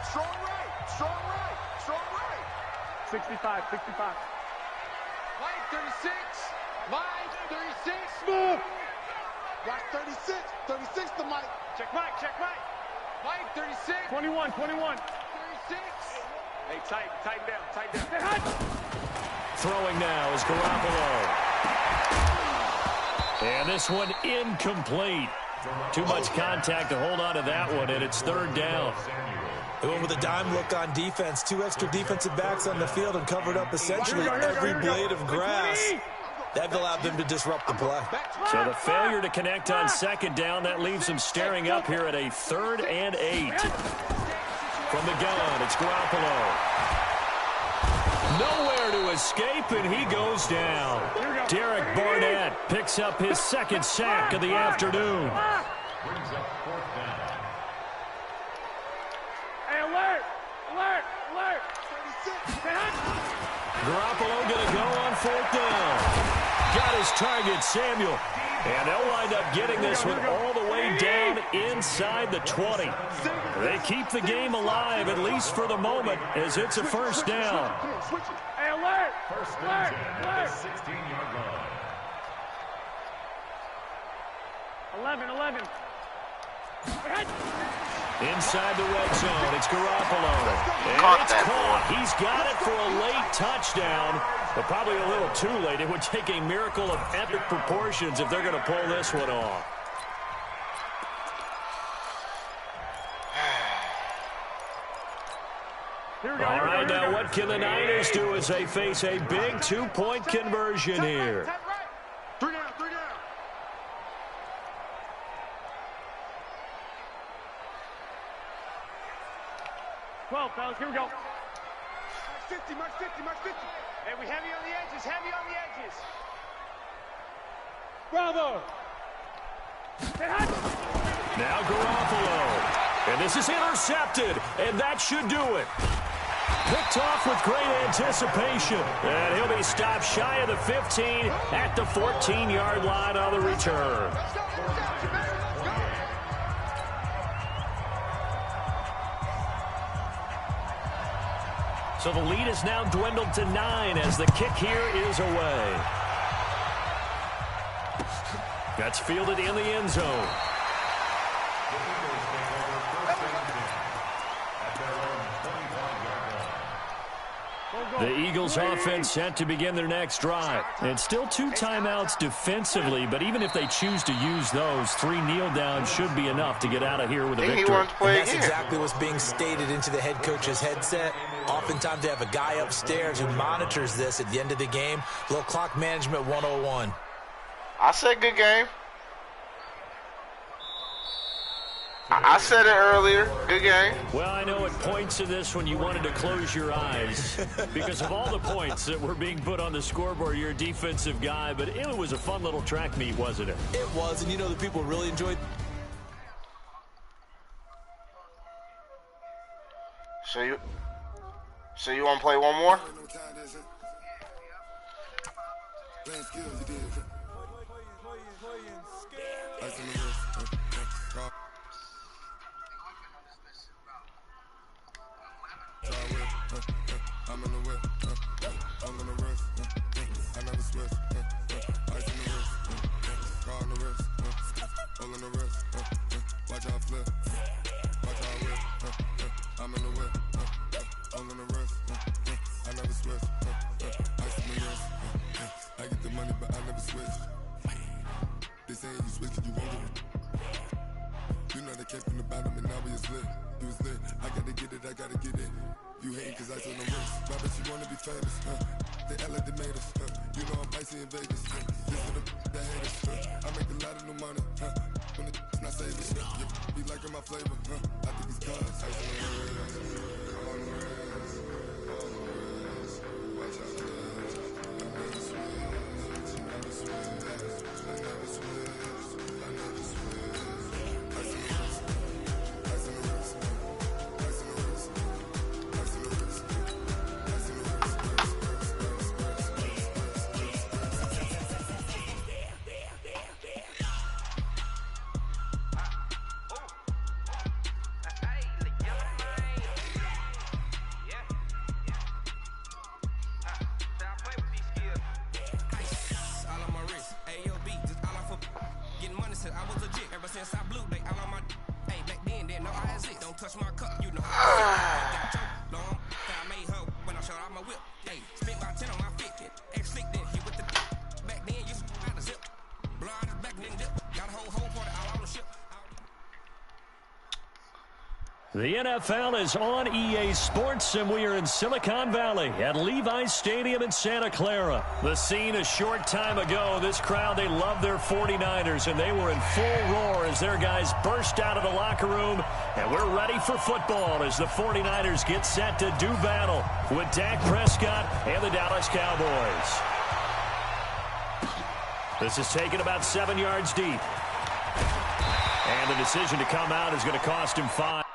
Strong right. 65. Mike 36. Mike 36. Move. Watch 36. 36 to Mike. Check Mike. Check Mike. Mike, 36. 21. 21. 36. Hey, tighten down.
Throwing now is Garoppolo. And this one incomplete. Too much contact to hold on to that one, and it's third down.
They went with a dime look on defense. 2 extra defensive backs on the field and covered up essentially every blade of grass. That allowed them to disrupt the play.
So the failure to connect on second down, that leaves them staring up here at a 3rd and 8. From the gun, it's Garoppolo. Nowhere to escape, and he goes down. Derek Barnett picks up his 2nd sack of the afternoon.
Brings up 4th down.
Hey, alert! Alert! Alert!
Garoppolo going to go on 4th down. Got his target, Samuel. And they'll wind up getting this one all the way down inside the 20. They keep the game alive, at least for the moment, as it's a 1st down.
Hey, alert!
First and
Alert!
10 at the 16-yard line.
11.
Inside the red zone, it's Garoppolo. And it's caught. He's got it for a late touchdown, but probably a little too late. It would take a miracle of epic proportions if they're going to pull this one off. All right, now what can the Niners do as they face a big 2-point conversion here?
3 down. 12, fellas, here we go. March 50. Hey, we heavy on the edges, Bravo!
Now Garoppolo. And this is intercepted, and that should do it. Picked off with great anticipation. And he'll be stopped shy of the 15 at the 14-yard line on the return. So the lead is now dwindled to 9 as the kick here is away. That's fielded in the end zone. The Eagles offense set to begin their next drive. And still 2 timeouts defensively, but even if they choose to use those, 3 kneel downs should be enough to get out of here with a victory.
And that's exactly what's being stated into the head coach's headset. Oftentimes they have a guy upstairs who monitors this at the end of the game. Little clock management 101.
I said good game. I said it earlier. Good game.
Well, I know at points in this when you wanted to close your eyes because of all the points that were being put on the scoreboard. You're a defensive guy, but it was a fun little track meet, wasn't it?
It was, and you know the people really enjoyed.
So you want to play one more?
I'm in the whip, I'm in the wrist, I never switch, ice in the wrist, car in the wrist, all in the wrist, watch how I flip, watch how I whip, I'm in the whip, all in the wrist, I never switch, ice in the wrist, I get the money but I never switch, they saying you switch and you won't get it, you know they came from the bottom and now we is lit, you was lit, I gotta get it, you hatin' cause I told them wrist. Why bet you wanna be famous, They act like they made us, You know I'm icy in Vegas, This for the that hate us, I make a lot of new money, When the not saving, be liking my flavor, I think it's cause ice on the wrist, on the wrist, on the wrist, watch out for this, I never switch, I never switch, I never switch, I never switch, ice on the wrist, ice on the wrist, ice on the wrist.
till I was legit. Ever since I blew, they all on my. Hey, back then, didn't know I had it. Don't touch my cup, you know. Long, I made her when I showed out my whip. Hey, spent about 10 on my fit. Ex-flick, then hit with the back then, you out the zip. Blow out his back, then dip. Got a whole party all on the ship.
The NFL is on EA Sports, and we are in Silicon Valley at Levi's Stadium in Santa Clara. The scene a short time ago, this crowd, they love their 49ers, and they were in full roar as their guys burst out of the locker room. And we're ready for football as the 49ers get set to do battle with Dak Prescott and the Dallas Cowboys. This is taken about 7 yards deep. And the decision to come out is going to cost him 5.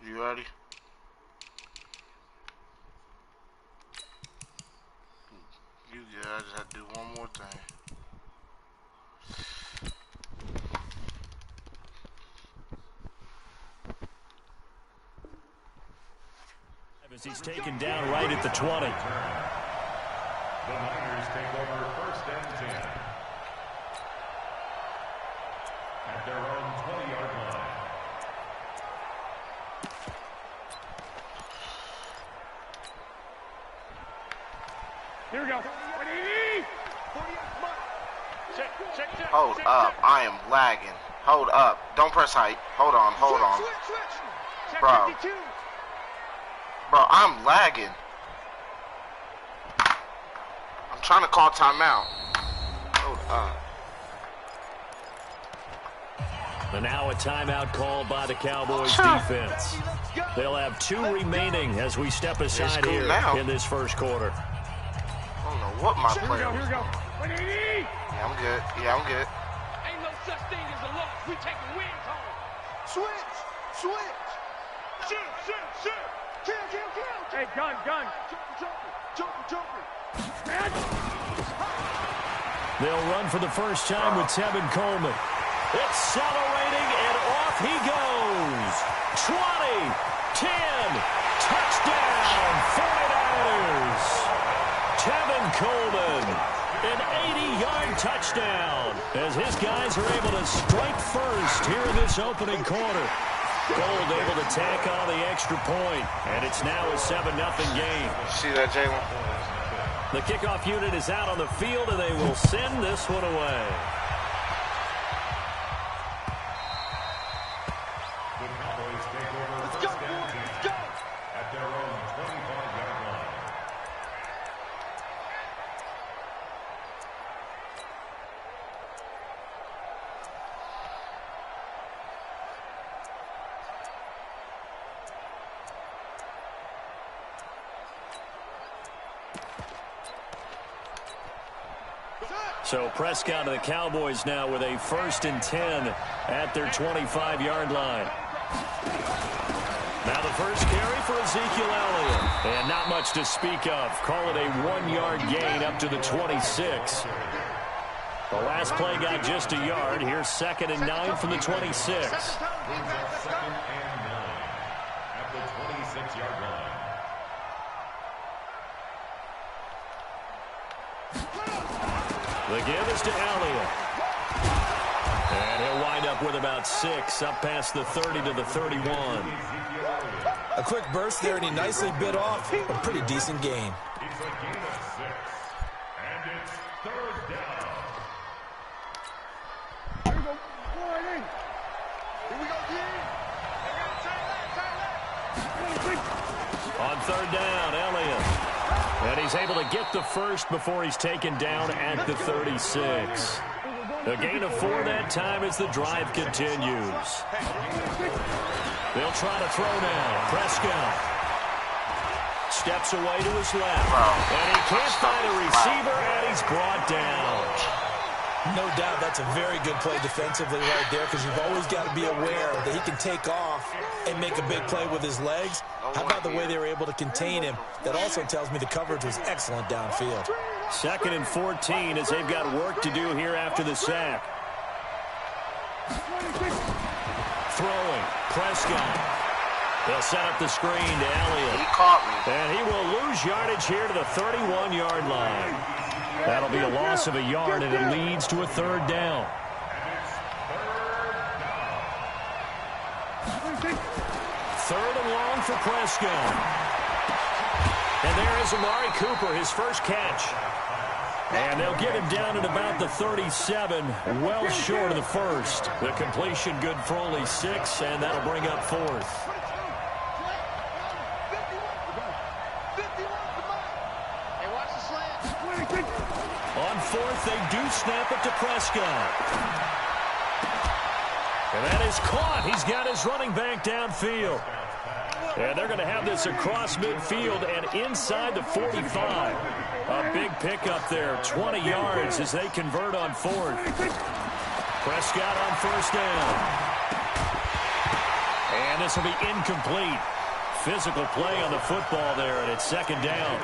You ready? You good. I just have to do one more thing.
As he's taken down right at the 20.
The Niners take over 1st and 10. At their own 20-yard line.
Here we go.
Hold up. I am lagging. Hold up. Don't press height. Hold on. Hold on. Bro. Bro, I'm lagging. I'm trying to call timeout. Hold up.
And now a timeout called by the Cowboys defense. They'll have 2 remaining as we step aside
cool
here
now.
in this first quarter.
I don't know what my player
Here we
was
go.
doing. Yeah, I'm good. Yeah, I'm good.
Ain't no such thing as a loss. We taking wins home. Switch. Shoot. Kill. Hey, gun. Jumper.
They'll run for the first time with Tevin Coleman. Accelerating, and off he goes. 20, 10, touchdown, 49ers. Tevin Coleman, an 80-yard touchdown, as his guys are able to strike first here in this opening quarter. Gold able to tack on the extra point, and it's now a 7-0 game.
See that, Jalen?
The kickoff unit is out on the field, and they will send this one away.
The Cowboys take over 1st and 10 at their own 25-yard line.
So Prescott and the Cowboys now with a 1st and 10 at their 25-yard line. Now the first carry for Ezekiel Elliott. And not much to speak of. Call it a 1-yard gain up to the 26. The last play got just a yard. Here's 2nd and 9 from the 26.
It's a 2nd and 9 at the 26-yard line.
The give is to Elliott. And he'll wind up with about 6 up past the 30 to the 31.
A quick burst there, and he nicely bit off a pretty decent gain.
It's a gain of 6, and it's 3rd down.
Here we go. Here we go,
On 3rd down, Elliott. And he's able to get the first before he's taken down at the 36. A gain of 4 that time as the drive continues. They'll try to throw now. Prescott steps away to his left. And he can't find a receiver, and he's brought down.
No doubt that's a very good play defensively right there, because you've always got to be aware that he can take off and make a big play with his legs. How about the way they were able to contain him? That also tells me the coverage was excellent downfield.
2nd and 14 as they've got work to do here after the sack. Throwing, Prescott. They'll set up the screen to Elliott.
He caught me.
And he will lose yardage here to the 31-yard line. That'll be a loss of a yard, and it leads to a 3rd down. 3rd and long for Prescott. And there is Amari Cooper, his first catch. And they'll get him down at about the 37, well short of the first. The completion good for only 6, and that'll bring up 4th. On 4th, they do snap it to Prescott. And that is caught. He's got his running back downfield. And they're going to have this across midfield and inside the 45. A big pickup there, 20 yards as they convert on 4th. Prescott on 1st down. And this will be incomplete. Physical play on the football there, and it's 2nd down.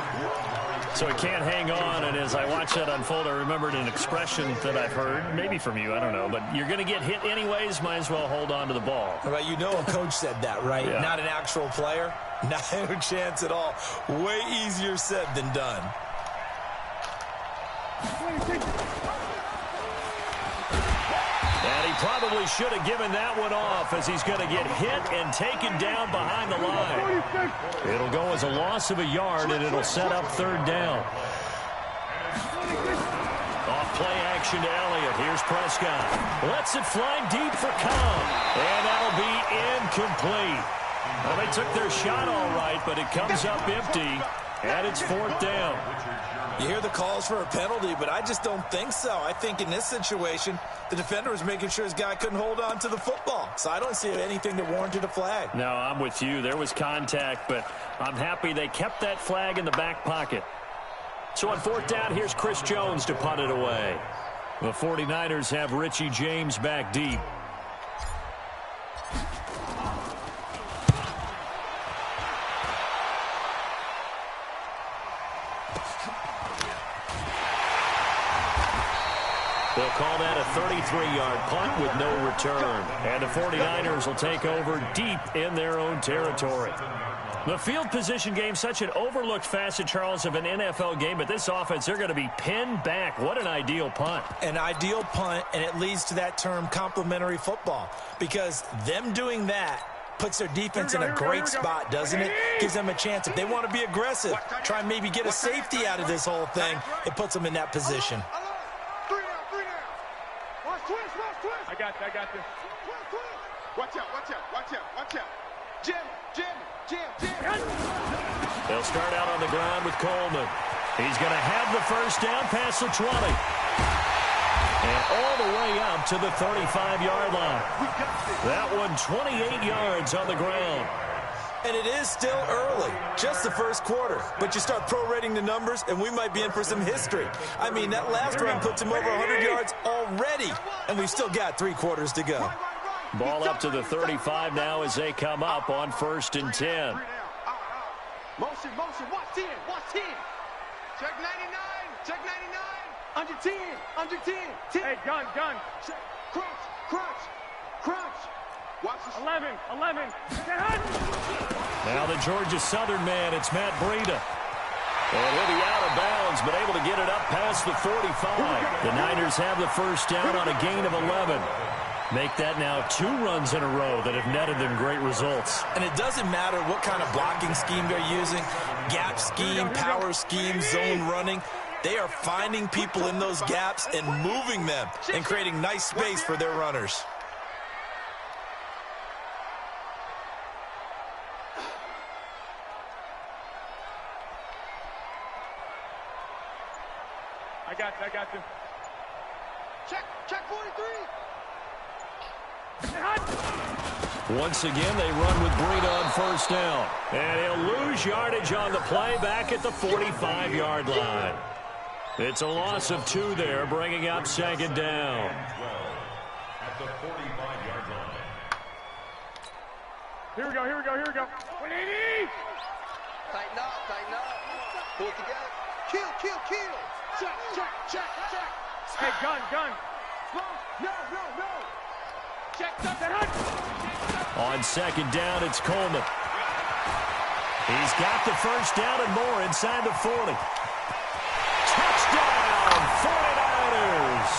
So he can't hang on, and as I watch that unfold, I remembered an expression that I've heard, maybe from you, I don't know, but you're going to get hit anyways, might as well hold on to the ball.
Right, you know a coach said that, right?
Yeah.
Not an actual player. Not a chance at all. Way easier said than done.
And he probably should have given that one off, as he's going to get hit and taken down behind the line. It'll go as a loss of a yard, and it'll set up 3rd down. Off play action to Elliott. Here's Prescott. Lets it fly deep for Cobb. And that'll be incomplete. Well, they took their shot all right, but it comes up empty, and it's 4th down.
You hear the calls for a penalty, but I just don't think so. I think in this situation, the defender was making sure his guy couldn't hold on to the football. So I don't see anything that warranted a flag.
No, I'm with you. There was contact, but I'm happy they kept that flag in the back pocket. So on 4th down, here's Chris Jones to punt it away. The 49ers have Richie James back deep. They'll call that a 33-yard punt with no return. And the 49ers will take over deep in their own territory. The field position game, such an overlooked facet, Charles, of an NFL game, but this offense, they're going to be pinned back. What an ideal punt.
An ideal punt, and it leads to that term complementary football, because them doing that puts their defense in a great spot, doesn't it? Gives them a chance. If they want to be aggressive, try and maybe get a safety out of this whole thing, it puts them in that position.
I got this. Watch out. Jim.
They'll start out on the ground with Coleman. He's going to have the first down past the 20. And all the way up to the 35-yard line. That one 28 yards on the ground.
And it is still early, just the first quarter. But you start prorating the numbers, and we might be in for some history. I mean, that last run puts him over 100 yards already, and we've still got 3 quarters to go.
Ball up to the 35 now as they come up on 1st and 10.
Motion, watch 10. Check 99. Under 10. 10. Hey, gun. Crunch. Watch this. 11.
Now the Georgia Southern man, it's Matt Breida. And he'll be out of bounds, but able to get it up past the 45. The Niners have the first down on a gain of 11. Make that now 2 runs in a row that have netted them great results.
And it doesn't matter what kind of blocking scheme they're using, gap scheme, power scheme, zone running. They are finding people in those gaps and moving them and creating nice space for their runners.
I got you. Check 43.
Once again, they run with Breida on first down. And he'll lose yardage on the play back at the 45-yard line. It's a loss of 2 there, bringing up second down.
At the 45-yard line.
Here we go. 180.
Tighten up. Pull it together. Kill. Check.
Hey, gun. No. Check that.
On second down, it's Coleman. He's got the first down and more inside the 40. Touchdown, 49ers!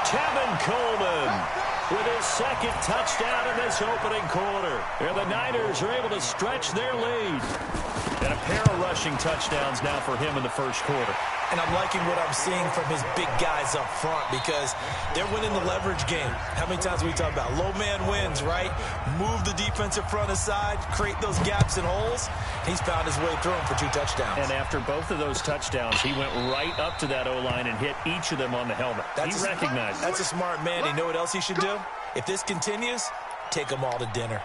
Tevin Coleman with his second touchdown in this opening quarter. And the Niners are able to stretch their lead. And a pair of rushing touchdowns now for him in the first quarter.
And I'm liking what I'm seeing from his big guys up front because they're winning the leverage game. How many times have we talked about low man wins, right? Move the defensive front aside, create those gaps and holes. He's found his way through them for 2 touchdowns.
And after both of those touchdowns, he went right up to that O-line and hit each of them on the helmet. He recognized it.
That's a smart man. You know what else he should do? If this continues, take them all to dinner.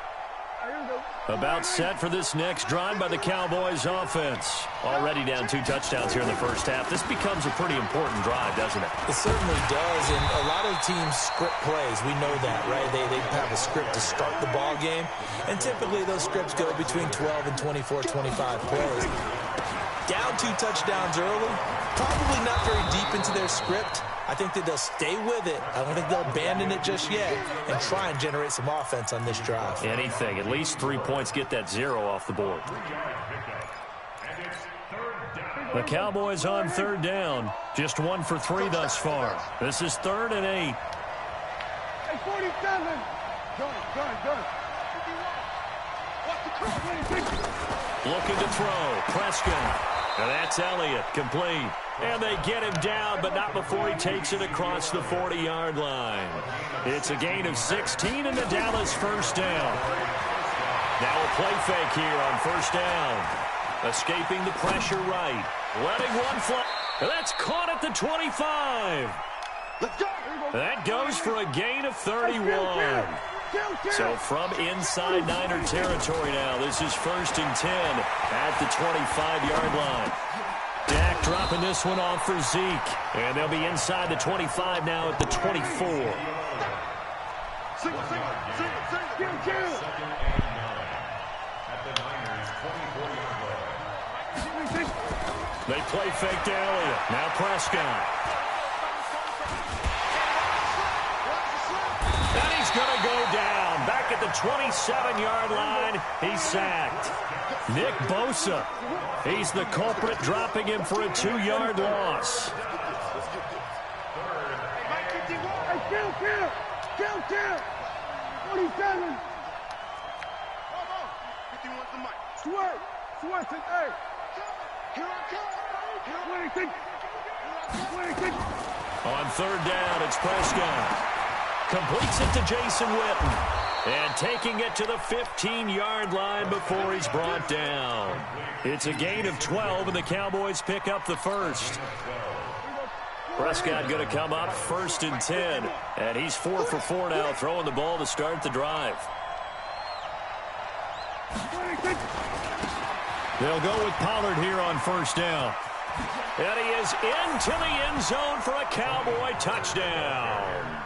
About set for this next drive by the Cowboys offense. Already down 2 touchdowns here in the first half. This becomes a pretty important drive, doesn't it?
It certainly does, and a lot of teams script plays. We know that, right? They have a script to start the ball game, and typically those scripts go between 12 and 24, 25 plays. Down 2 touchdowns early, probably not very deep into their script. I think that they'll stay with it. I don't think they'll abandon it just yet and try and generate some offense on this drive.
Anything. At least 3 points, get that 0 off the board. The Cowboys on third down. Just 1 for 3 thus far. This is 3rd and 8.
Hey, 47. Gun.
Looking to throw. Prescott. And that's Elliott. Complete. And they get him down, but not before he takes it across the 40-yard line. It's a gain of 16 in the Dallas first down. Now a play fake here on first down. Escaping the pressure right. Letting one fly. That's caught at the 25. That goes for a gain of 31. So from inside Niner territory now, this is 1st and 10 at the 25-yard line. Dak dropping this one off for Zeke. And they'll be inside the 25 now at the 24. They play fake to Elliott. Now Prescott. And he's going to go down. Back at the 27-yard line. He's sacked. Nick Bosa. He's the culprit, dropping him for a 2-yard loss.
Kill. 27. Sweat. Hey. Here I come. 26.
On third down, it's Prescott. Completes it to Jason Witten. And taking it to the 15-yard line before he's brought down. It's a gain of 12, and the Cowboys pick up the first. Prescott going to come up 1st and 10. And he's 4 for 4 now, throwing the ball to start the drive. They'll go with Pollard here on first down. And he is into the end zone for a Cowboy touchdown.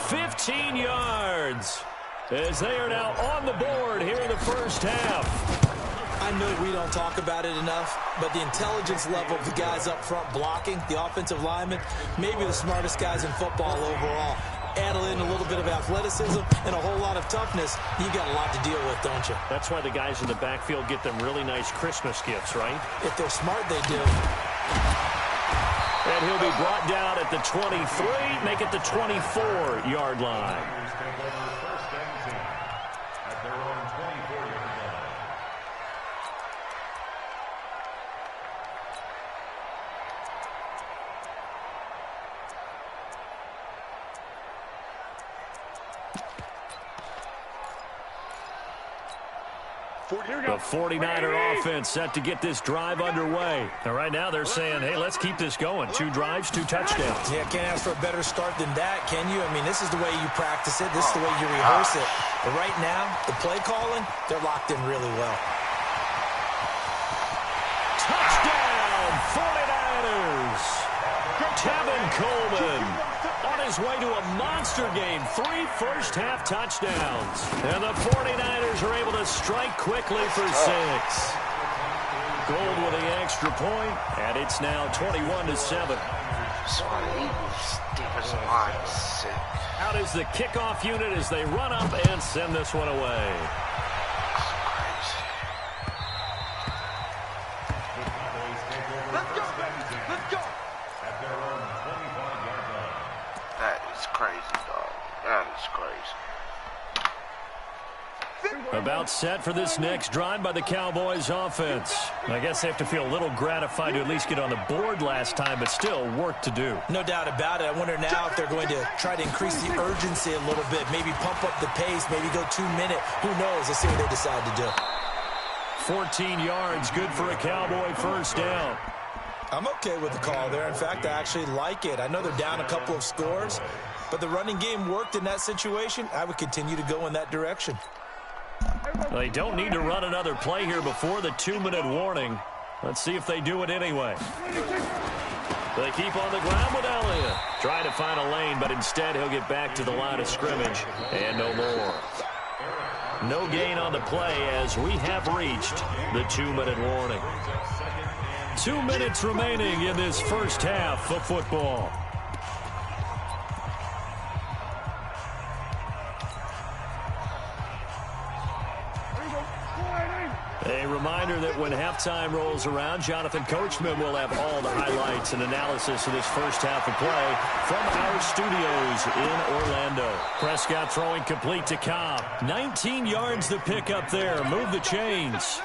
15 yards. As they are now on the board here in the first half.
I know we don't talk about it enough, but the intelligence level of the guys up front blocking, the offensive linemen, maybe the smartest guys in football overall. Add in a little bit of athleticism and a whole lot of toughness, you got a lot to deal with, don't you?
That's why the guys in the backfield get them really nice Christmas gifts, right?
If they're smart, they do.
And he'll be brought down at the 23, make it the 24-yard line.
At their own 24-yard line.
The 49er offense set to get this drive underway. And right now they're saying, hey, let's keep this going. 2 drives, 2 touchdowns.
Yeah, can't ask for a better start than that, can you? I mean, this is the way you practice it. This is the way you rehearse it. But right now, the play calling, they're locked in really well.
Touchdown, 49ers! Tevin Coleman on his way to a monster game. 3 first-half touchdowns. And the 49ers are able to strike quickly for 6. Gold with the extra point, and it's now 21-7. Out is the kickoff unit as they run up and send this one away. About set for this next drive by the Cowboys offense. I guess they have to feel a little gratified to at least get on the board last time, but still work to do.
No doubt about it. I wonder now if they're going to try to increase the urgency a little bit, maybe pump up the pace, maybe go 2-minute. Who knows? Let's see what they decide to do.
14 yards, good for a Cowboy first down.
I'm okay with the call there. In fact, I actually like it. I know they're down a couple of scores, but the running game worked in that situation. I would continue to go in that direction.
They don't need to run another play here before the 2-minute warning. Let's see if they do it anyway. They keep on the ground with Elliott. Trying to find a lane, but instead he'll get back to the line of scrimmage. And no more. No gain on the play as we have reached the 2-minute warning. 2 minutes remaining in this first half of football. A reminder that when halftime rolls around, Jonathan Coachman will have all the highlights and analysis of this first half of play from our studios in Orlando. Prescott throwing complete to Cobb. 19 yards to pick up there. Move the chains.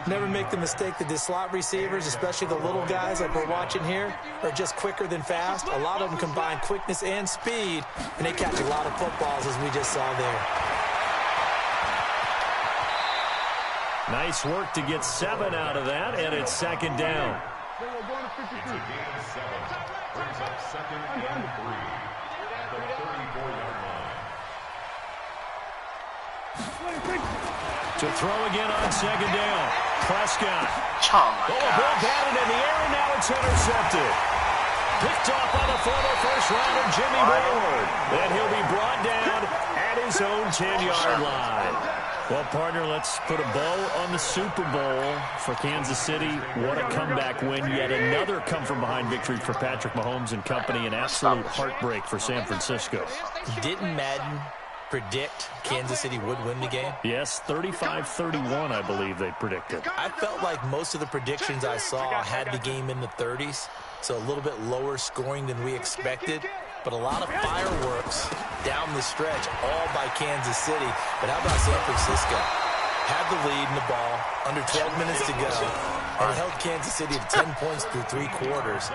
Never make the mistake that the slot receivers, especially the little guys like we're watching here, are just quicker than fast. A lot of them combine quickness and speed, and they catch a lot of footballs as we just saw there.
Nice work to get 7 out of that, and it's second down.
It's a gain of 7. Brings up second and 3 at the 34-yard line.
To throw again on second down. Prescott.
Oh,
the ball batted in the air, and now it's intercepted. Picked off by the former first-rounder Jimmy Ward. Then he'll be brought down at his own 10-yard line. Well, partner, let's put a bow on the Super Bowl for Kansas City. What a comeback win. Yet another come-from-behind victory for Patrick Mahomes and company. An absolute heartbreak for San Francisco.
Didn't Madden predict Kansas City would win the game?
Yes, 35-31, I believe they predicted.
I felt like most of the predictions I saw had the game in the 30s, so a little bit lower scoring than we expected. But a lot of fireworks down the stretch, all by Kansas City. But how about San Francisco? Had the lead in the ball, under 12 minutes to go, and held Kansas City to 10 points through 3 quarters.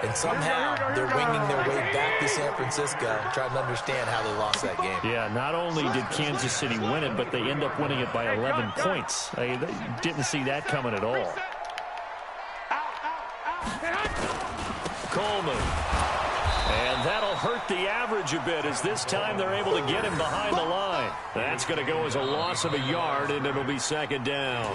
And somehow they're winging their way back to San Francisco, trying to understand how they lost that game.
Yeah, not only did Kansas City win it, but they end up winning it by 11 points. They didn't see that coming at all. Coleman. And that'll hurt the average a bit as this time they're able to get him behind the line. That's going to go as a loss of a yard, and it'll be second down.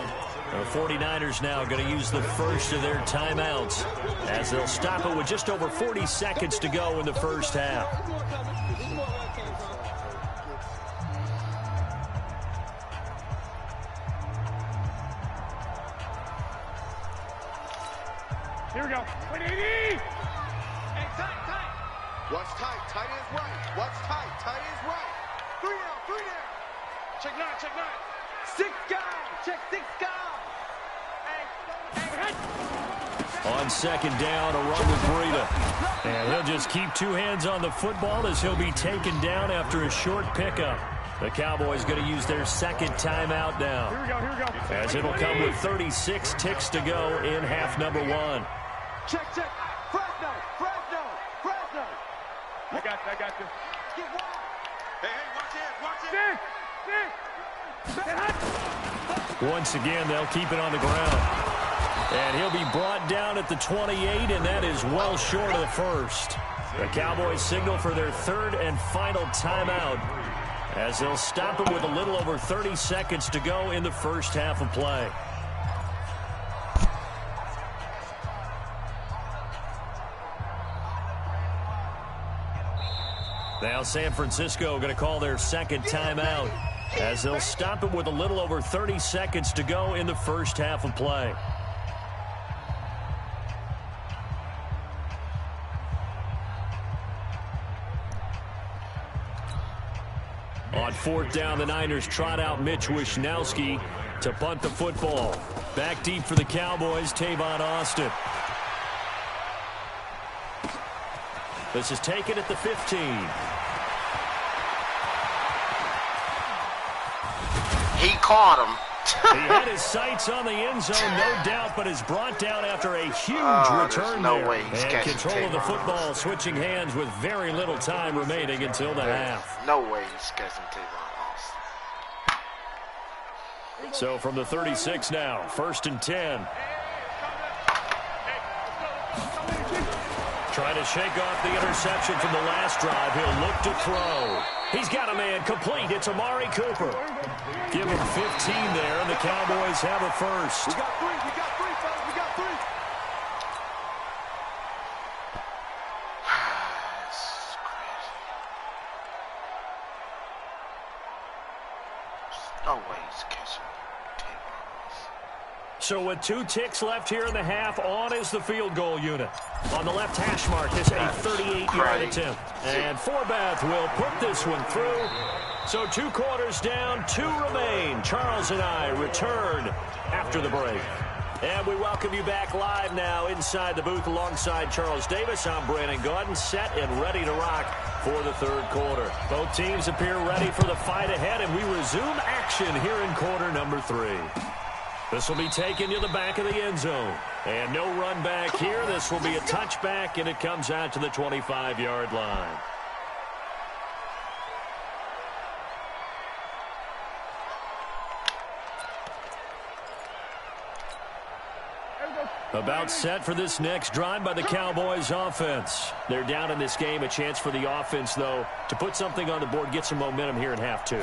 The 49ers now going to use the first of their timeouts as they'll stop it with just over 40 seconds to go in the first half.
Here we go. 180.
What's tight? Tight is right. What's tight? Tight is right. 3 down, 3 down.
Check 9, check 9.
6 guys. Check 6 guys.
On on second down, a run with Breida. And he'll just keep two hands on the football as he'll be taken down after a short pickup. The Cowboys going to use their second timeout now.
Here we go.
As it'll come with 36 ticks to go in half number one.
Check. Fresno. I got this. Get one. Hey, watch it.
Once again, they'll keep it on the ground. And he'll be brought down at the 28, and that is well short of the first. The Cowboys signal for their third and final timeout, as they'll stop him with a little over 30 seconds to go in the first half of play. Now San Francisco going to call their second timeout, as they'll stop him with a little over 30 seconds to go in the first half of play. On fourth down, the Niners trot out Mitch Wishnowsky to punt the football. Back deep for the Cowboys, Tavon Austin. This is taken at the 15.
He caught him.
He had his sights on the end zone, no doubt, but is brought down after a huge return there. And control of the football, switching hands with very little time remaining until the half.
No way he's catching Tavon Austin.
So from the 36 now, 1st and 10. Trying to shake off the interception from the last drive. He'll look to throw. He's got a man complete. It's Amari Cooper. Give him 15 there, and the Cowboys have a first.
We got three, fellas. We got three.
No way he's catching Tavon.
So with 2 ticks left here in the half, on is the field goal unit. On the left hash mark, this a 38-yard attempt. And Forbath will put this one through. So 2 quarters down, 2 remain. Charles and I return after the break. And we welcome you back live now inside the booth alongside Charles Davis. I'm Brandon Gaudin, set and ready to rock for the third quarter. Both teams appear ready for the fight ahead, and we resume action here in quarter number 3. This will be taken to the back of the end zone. And no run back here. This will be a touchback, and it comes out to the 25-yard line. About set for this next drive by the Cowboys offense. They're down in this game. A chance for the offense, though, to put something on the board, get some momentum here in half 2.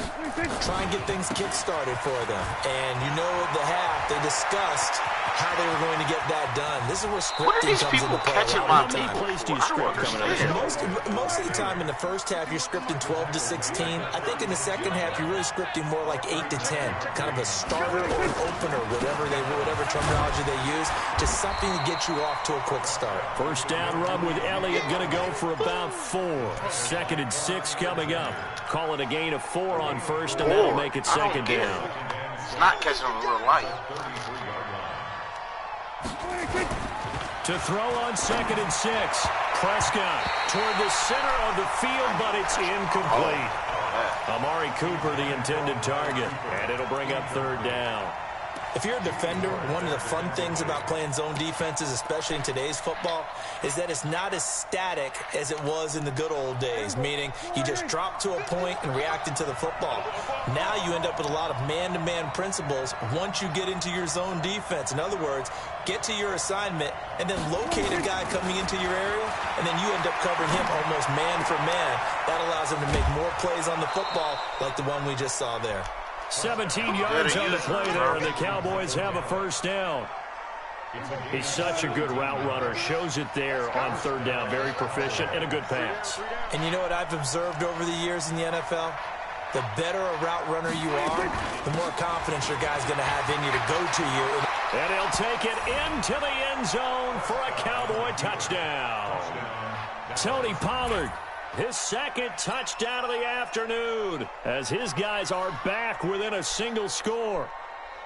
Try and get things kick-started for them. And you know at the half, they discussed how they were going to get that done. This is where scripting comes into play.
How many plays do you script coming up?
Most of the time in the first half, you're scripting 12 to 16. I think in the second half, you're really scripting more like 8 to 10. Kind of a starter or an opener, whatever terminology they use, just something to get you off to a quick start.
First down run with Elliott going to go for about 4. 2nd and 6 coming up. Call it a gain of 4 on first, and that'll make it second down.
It's not catching him a little light.
To throw on 2nd and 6. Prescott toward the center of the field, but it's incomplete. Amari Cooper, the intended target, and it'll bring up 3rd down.
If you're a defender, one of the fun things about playing zone defenses, especially in today's football, is that it's not as static as it was in the good old days, meaning you just drop to a point and react into the football. Now you end up with a lot of man-to-man principles once you get into your zone defense. In other words, get to your assignment and then locate a guy coming into your area, and then you end up covering him almost man for man. That allows him to make more plays on the football like the one we just saw there.
17 yards on the play there, and the Cowboys have a first down. He's such a good route runner. Shows it there on 3rd down. Very proficient and a good pass.
And you know what I've observed over the years in the NFL? The better a route runner you are, the more confidence your guy's going to have in you to go to you.
And he'll take it into the end zone for a Cowboy touchdown. Tony Pollard, his 2nd touchdown of the afternoon, as his guys are back within a single score.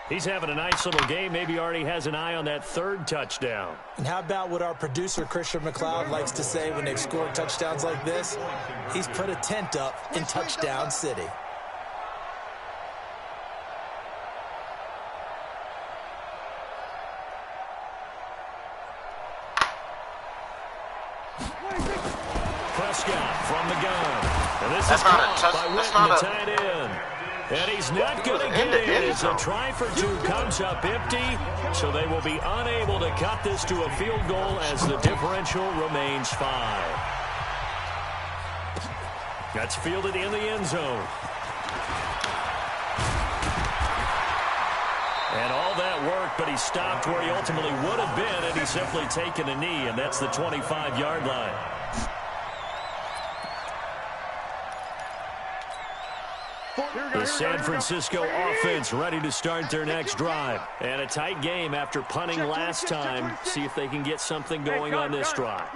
He's having a nice little game. Maybe already has an eye on that third touchdown.
And how about what our producer, Christian McLeod, likes to say when they've scored touchdowns like this? He's put a tent up in Touchdown City.
Prescott from the gun. And this is caught by Witten, the tight end. And he's not going to get it as a try for two comes up empty. So they will be unable to cut this to a field goal as the differential remains 5. That's fielded in the end zone. And all that work, but he stopped where he ultimately would have been, and he's simply taken a knee, and that's the 25-yard line. The San Francisco offense ready to start their next drive. And a tight game after punting last time. See if they can get something going on this drive.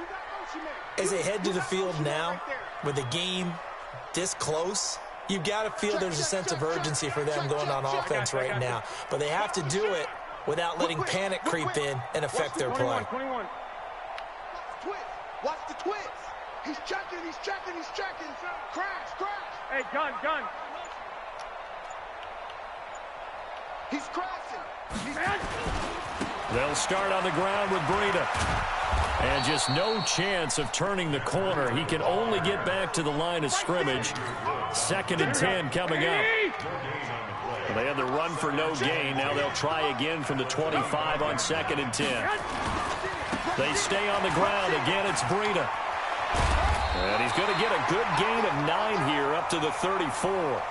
As they head to the field now, with the game this close, you've got to feel there's a sense of urgency for them going on offense right now. But they have to do it without letting panic creep in and affect their play.
Watch the twist. He's checking. Crash. Hey, gun. He's crashing.
They'll start on the ground with Breida. And just no chance of turning the corner. He can only get back to the line of scrimmage. 2nd and 10 coming up. Well, they had the run for no gain. Now they'll try again from the 25 on 2nd and 10. They stay on the ground. Again, it's Breida. And he's going to get a good gain of 9 here up to the 34.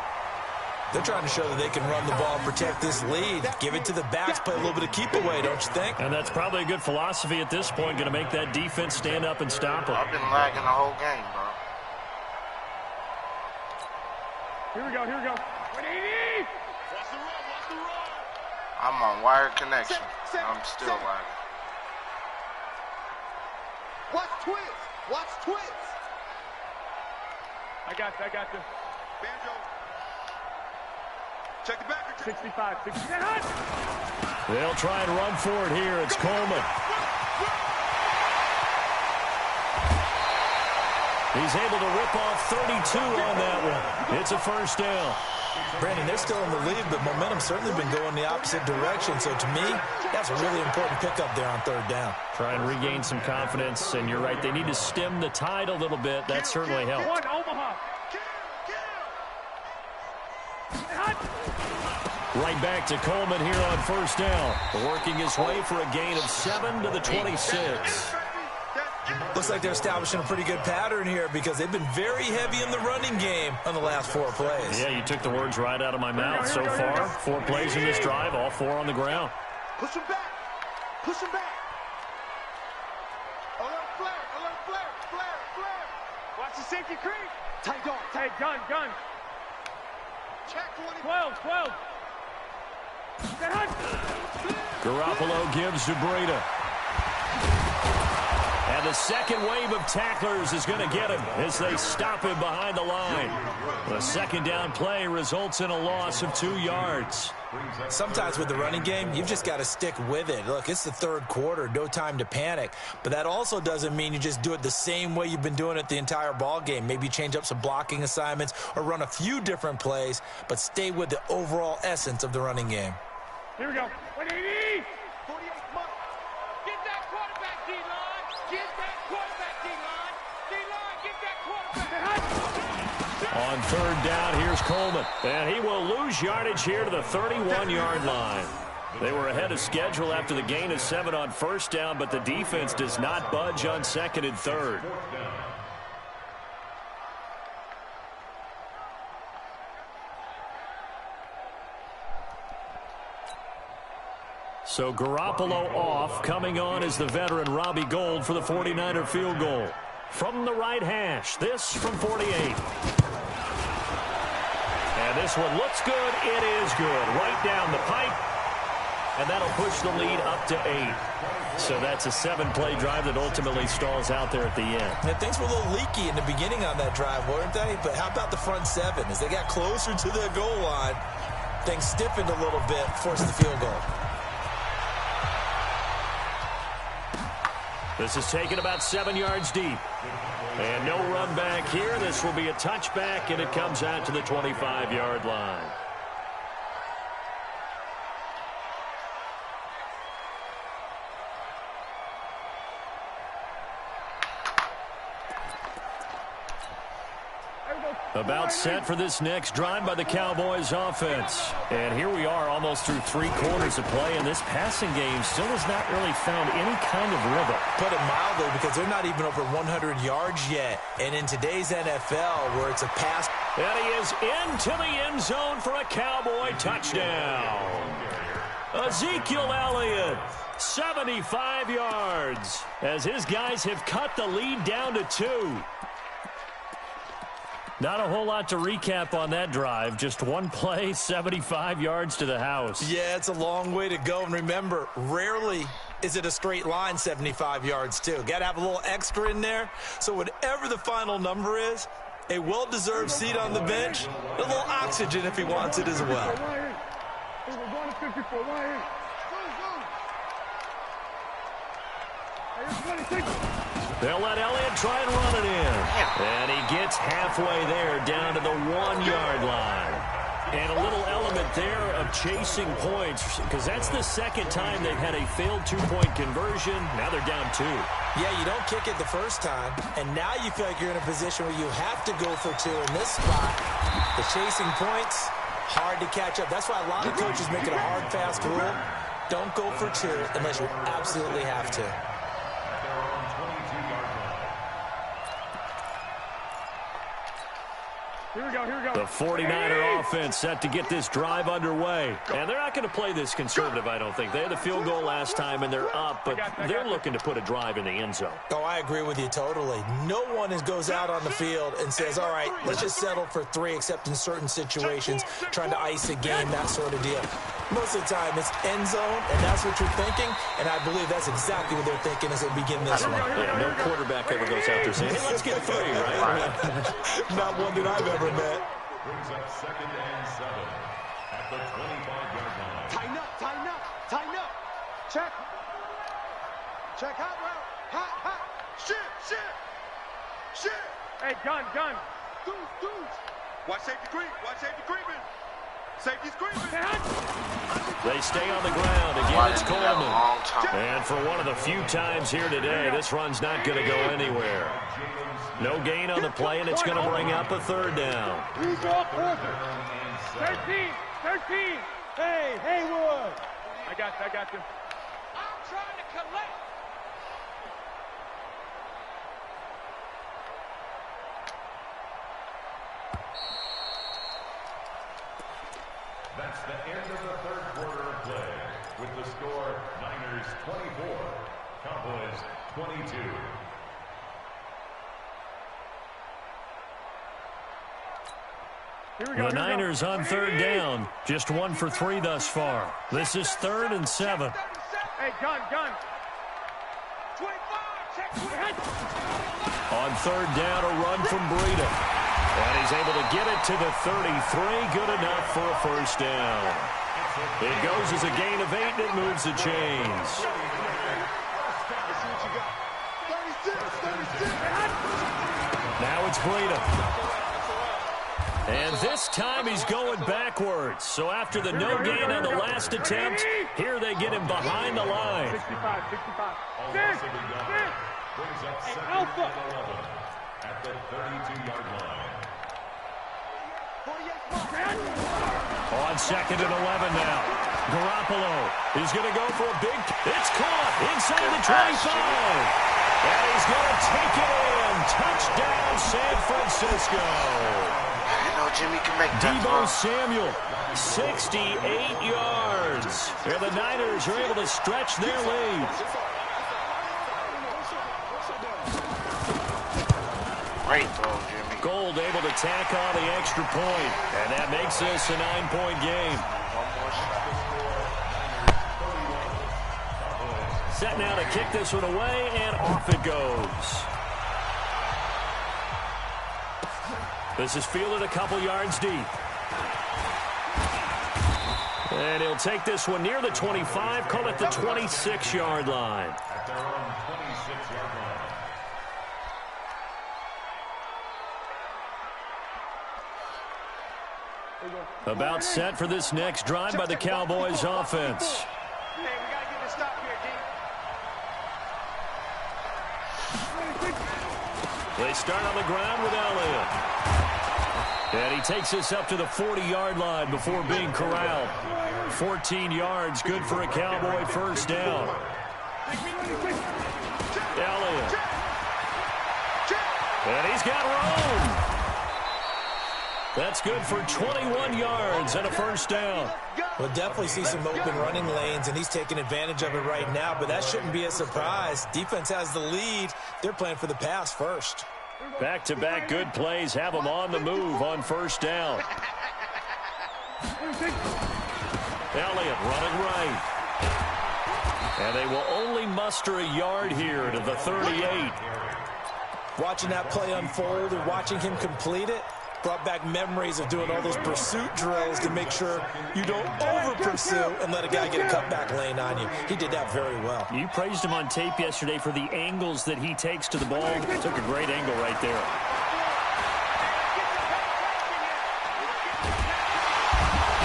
They're trying to show that they can run the ball, protect this lead. Give it to the backs, play a little bit of keep away, don't you think?
And that's probably a good philosophy at this point, going to make that defense stand up and stop them.
I've been lagging the whole game, bro.
Here we go. 180. Watch the run.
I'm on wired connection. I'm still lagging.
Watch twist. I got you. Banjo. Check the back. 65.
They'll try and run for it here. It's Coleman. He's able to rip off 32 on that one. It's a first down.
Brandon, they're still in the lead, but momentum's certainly been going the opposite direction. So to me, that's a really important pickup there on 3rd down.
Try and regain some confidence, and you're right. They need to stem the tide a little bit. That certainly helps. Right back to Coleman here on 1st down. Working his way for a gain of 7 to the 26.
Looks like they're establishing a pretty good pattern here because they've been very heavy in the running game on the last 4 plays.
Yeah, you took the words right out of my mouth so far. 4 plays in this drive, all 4 on the ground.
Push him back. Alert flare. Watch the safety creep. Tight gun. Check 12.
Garoppolo gives to Breida. And the second wave of tacklers is going to get him as they stop him behind the line. The 2nd down play results in a loss of 2 yards.
Sometimes with the running game, you've just got to stick with it. Look, it's the 3rd quarter, no time to panic. But that also doesn't mean you just do it the same way you've been doing it the entire ball game. Maybe change up some blocking assignments or run a few different plays, but stay with the overall essence of the running game.
Here we go. 180. 48 months. Get that quarterback, D-line. Get that quarterback.
On 3rd down, here's Coleman. And he will lose yardage here to the 31-yard line. They were ahead of schedule after the gain of 7 on 1st down, but the defense does not budge on 2nd and 3rd. So Garoppolo off. Coming on is the veteran Robbie Gould for the 49er field goal. From the right hash, this from 48. And this one looks good. It is good. Right down the pipe. And that'll push the lead up to 8. So that's a 7-play drive that ultimately stalls out there at the end.
And things were a little leaky in the beginning on that drive, weren't they? But how about the front 7? As they got closer to the goal line, Things stiffened a little bit, forced the field goal.
This is taken about 7 yards deep. And no run back here. This will be a touchback, and it comes out to the 25-yard line. About set for this next drive by the Cowboys offense. And here we are almost through 3 quarters of play, and this passing game still has not really found any kind of rhythm.
Put it mildly, because they're not even over 100 yards yet. And in today's NFL, where it's a pass.
And he is into the end zone for a Cowboy touchdown. Ezekiel Elliott, 75 yards, as his guys have cut the lead down to 2. Not a whole lot to recap on that drive. Just one play, 75 yards to the house.
Yeah, it's a long way to go. And remember, rarely is it a straight line 75 yards, too. Got to have a little extra in there. So whatever the final number is, a well-deserved seat on the bench, a little oxygen if he wants it as well.
They'll let Elliott try and run it in. And he gets halfway there, down to the 1-yard line. And a little element there of chasing points, because that's the second time they've had a failed 2-point conversion. Now they're down 2.
Yeah, you don't kick it the first time, and now you feel like you're in a position where you have to go for 2 in this spot. The chasing points, hard to catch up. That's why a lot of coaches make it a hard, fast rule. Don't go for 2 unless you absolutely have to.
Here we go, here we go.
The 49er offense set to get this drive underway. And they're not going to play this conservative, I don't think. They had the field goal last time, and they're up, but they're looking to put a drive in the end zone.
Oh, I agree with you totally. No one goes out on the field and says, all right, let's just settle for 3, except in certain situations, trying to ice a game, that sort of deal. Most of the time, it's end zone, and that's what you're thinking, and I believe that's exactly what they're thinking as they begin this one.
Yeah, no quarterback ever goes out there saying, hey, let's get 3, right?
Not one that I've ever met.
Brings up 2nd and 7 at the 25-yard line.
Tighten up, tighten up, tighten up. Check. Check, hot route. Hot, hot. Shit. Hey, gun. Dudes. Watch safety creep. Creeping. Safety's creeping.
They stay on the ground. Again, it's Coleman. And for one of the few times here today, this run's not going to go anywhere. No gain on the play, and it's going to bring up a 3rd down.
13. Hey, Haywood. I got you. I'm trying to collect.
That's the end of the 3rd quarter of play. With the score, Niners 24, Cowboys 22.
The Niners on 3rd down. Just 1 for 3 thus far. This is 3rd and 7.
Hey, gun. 25.
On 3rd down, a run from Breida. And he's able to get it to the 33. Good enough for a 1st down. It goes as a gain of 8, and it moves the chains. Now it's Breida. And this time he's going backwards. So after the no gain on the last attempt, here they get him behind the line.
65.
Brings up 2nd and 11 at the 32-yard line.
On 2nd and 11 now. Garoppolo is going to go for a big... It's caught inside the 25. And he's going to take it in. Touchdown, San Francisco.
Jimmy can make that
Deebo Samuel, 68 yards. And the Niners are able to stretch their lead.
Great throw, Jimmy.
Gold able to tack on the extra point, and that makes this a 9-point game. Set now to kick this one away, and off it goes. This is fielded a couple yards deep. And he'll take this one near the 25, call it the 26-yard line.
At their own 26-yard line.
About set for this next drive by the Cowboys offense.
Hey, we got to get this stop here, D.
They start on the ground with Elliott. And he takes us up to the 40-yard line before being corralled. 14 yards, good for a Cowboy first down. Elliott. And he's got room. That's good for 21 yards and a first down.
We'll definitely see some open running lanes, and he's taking advantage of it right now, but that shouldn't be a surprise. Defense has the lead. They're playing for the pass first.
Back-to-back good plays have them on the move on first down. Elliott running right. And they will only muster a yard here to the 38.
Watching that play unfold and watching him complete it brought back memories of doing all those pursuit drills to make sure you don't over-pursue and let a guy get a cutback lane on you. He did that very well.
You praised him on tape yesterday for the angles that he takes to the ball. Took a great angle right there.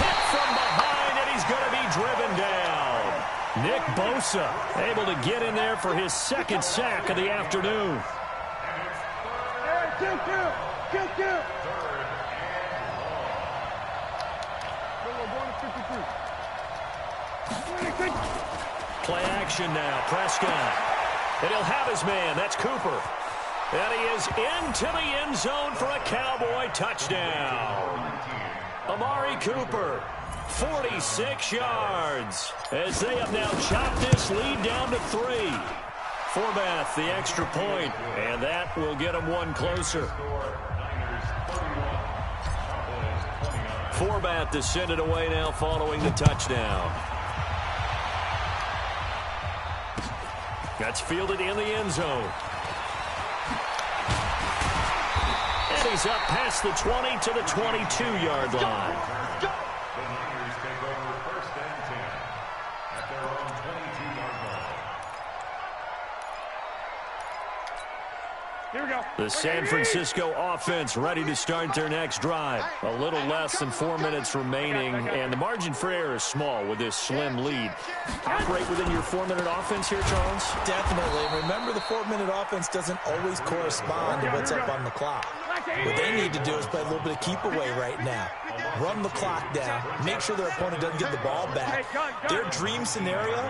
Hit from behind, and he's going to be driven down. Nick Bosa able to get in there for his second sack of the afternoon.
Kill.
Play action now. Prescott. And he'll have his man. That's Cooper. And he is into the end zone for a Cowboy touchdown. Amari Cooper, 46 yards. As they have now chopped this lead down to 3. Forbath, the extra point, and that will get them one closer. Forbath to send it away now following the touchdown. That's fielded in the end zone. And he's up past the 20 to the 22-yard line.
The Niners take over first and 10 at their own 22-yard line.
Here we go.
The San Francisco offense ready to start their next drive. A little less than 4 minutes remaining, and the margin for error is small with this slim lead. Operate within your 4-minute offense here, Charles?
Definitely. Remember, the 4-minute offense doesn't always correspond to what's up on the clock. What they need to do is play a little bit of keep away right now. Run the clock down. Make sure their opponent doesn't get the ball back. Their dream scenario,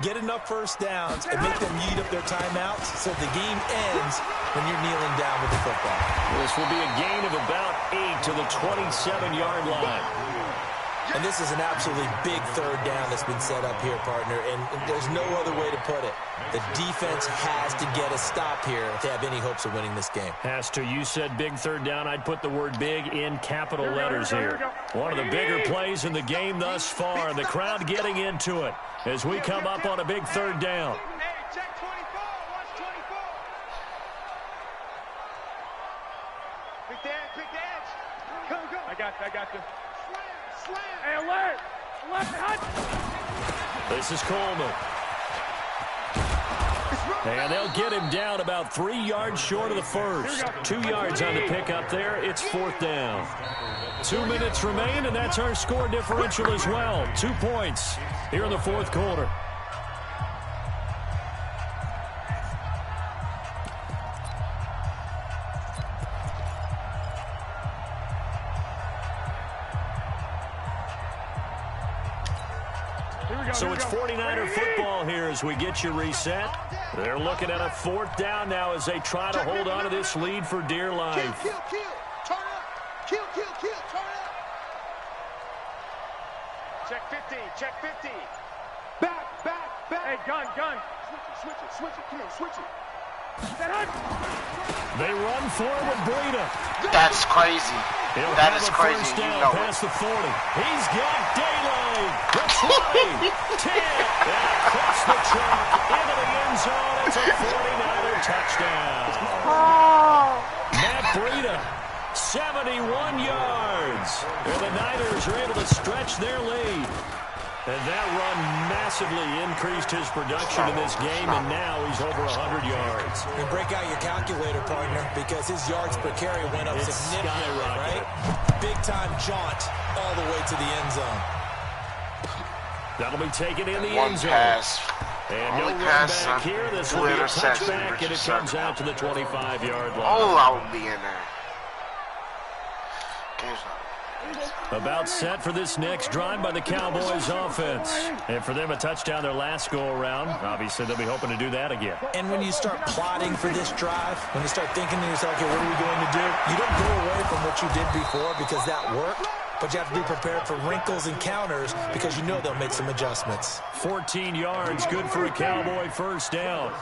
get enough first downs and make them eat up their timeouts so the game ends when you're kneeling down with the football.
This will be a gain of about 8 to the 27-yard line.
And this is an absolutely big third down that's been set up here, partner, and there's no other way to put it. The defense has to get a stop here if they have any hopes of winning this game.
Has to. You said big third down. I'd put the word big in capital letters here. One of the bigger plays in the game thus far. The crowd getting into it as we come up on a big third down.
Hey, check 24. Watch 24. Pick the edge. Go. I got you. Slam. Hey, alert. Left hut.
This is Coleman. And they'll get him down about 3 yards short of the first. 2 yards on the pickup there. It's fourth down. 2 minutes remain, and that's our score differential as well. 2 points here in the fourth quarter. So it's 49er football here as we get you reset. They're looking at a fourth down now as they try to hold on to this lead for dear life.
Kill. Turn up. Kill. Turn up.
Check 50. Back. Hey, gun. Switch it. Come on, switch it.
They run forward, Breida.
That's crazy. That is crazy.
First
You
down
know
past
it.
the 40. He's got daylight. The 20, 10, and across the track into the end zone. It's a 49er touchdown. Matt Breida, 71 yards. And the Niners are able to stretch their lead. And that run massively increased his production in this game, and now he's over 100 yards.
And break out your calculator, partner, because his yards per carry went up significantly, right? Big-time jaunt all the way to the end zone.
That'll be taken in the
One
end zone.
pass.
And no run back here. This will be a touchback, and it comes out to the 25-yard line.
Oh, I will be in there. Game's not.
About set for this next drive by the Cowboys offense. And for them, a touchdown their last go-around. Obviously, they'll be hoping to do that again.
And when you start plotting for this drive, when you start thinking to yourself, okay, what are we going to do? You don't go away from what you did before because that worked. But you have to be prepared for wrinkles and counters because you know they'll make some adjustments.
14 yards, good for a Cowboy first down.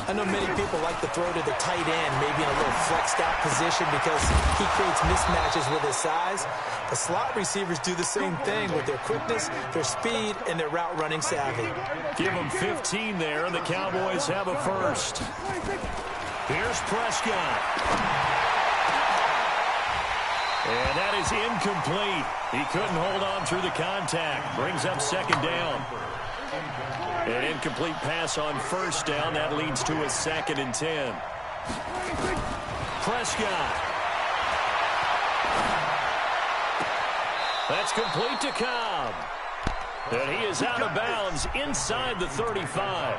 I know many people like to throw to the tight end, maybe in a little flexed out position because he creates mismatches with his size. The slot receivers do the same thing with their quickness, their speed, and their route running savvy.
Give them 15 there, and the Cowboys have a first. Here's Prescott. And that is incomplete. He couldn't hold on through the contact. Brings up second down. An incomplete pass on first down. That leads to a 2nd and 10. Prescott. That's complete to Cobb. And he is out of bounds inside the 35.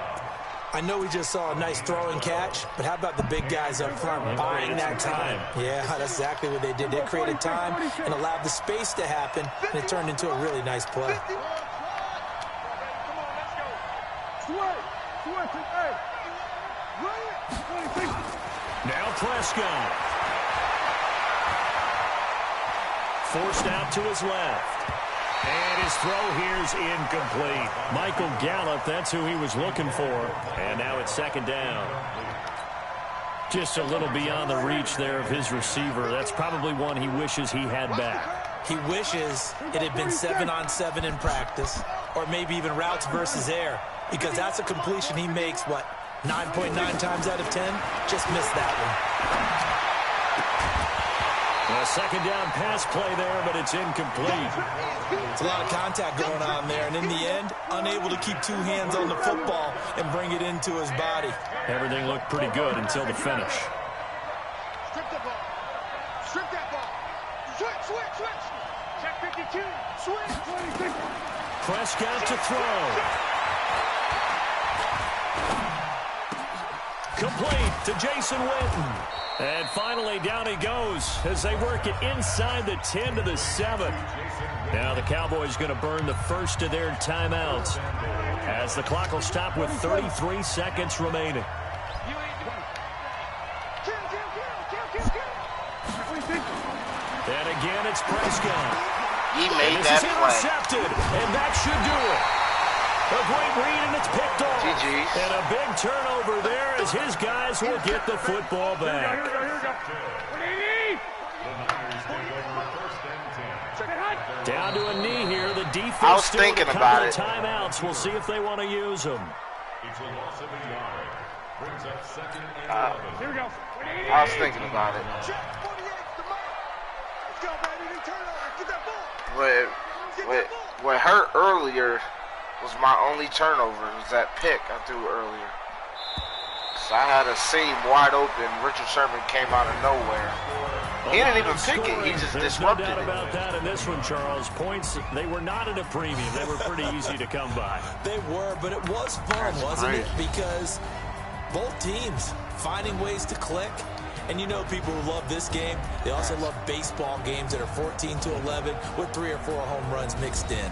I know we just saw a nice throw and catch, but how about the big guys up front buying that time? Yeah, that's exactly what they did. They created time and allowed the space to happen, and it turned into a really nice play.
Now Prescott. Forced out to his left. And his throw here's incomplete. Michael Gallup, that's who he was looking for. And now it's second down. Just a little beyond the reach there of his receiver. That's probably one he wishes he had back.
He wishes it had been 7-on-7 in practice, or maybe even routes versus air, because that's a completion he makes, 9.9 times out of 10? Just missed that one.
A second down pass play there, but it's incomplete.
It's a lot of contact going on there, and in the end, unable to keep two hands on the football and bring it into his body.
Everything looked pretty good until the finish.
Strip the ball. Strip that ball. Switch. Check 52. Switch. 26.
Prescott to throw. Complete to Jason Witten. And finally, down he goes as they work it inside the 10 to the 7. Now the Cowboys going to burn the first of their timeouts as the clock will stop with 33 seconds remaining. And again, it's Prescott.
He made
and
that
play. Intercepted, and that should do it. A great read, and it's picked off.
GG's.
And a big turnover there as his guys will get the football back.
Here we go.
Down to a knee here. The defense
I was
still
thinking
with a
about
couple
it.
of timeouts. We'll see if they want to use them.
It's a loss of a yard. Brings up 2nd and 11.
Here we go.
I was thinking about it. What hurt earlier was my only turnover. It was that pick I threw earlier. So I had a seam wide open. Richard Sherman came out of nowhere. He didn't even pick it. He just disrupted
no doubt
it.
about that in this one, Charles. Points, they were not at a premium. They were pretty easy to come by.
They were, but it was fun, wasn't it? Because both teams finding ways to click. And you know people who love this game, they also love baseball games that are 14-11 with 3 or 4 home runs mixed in.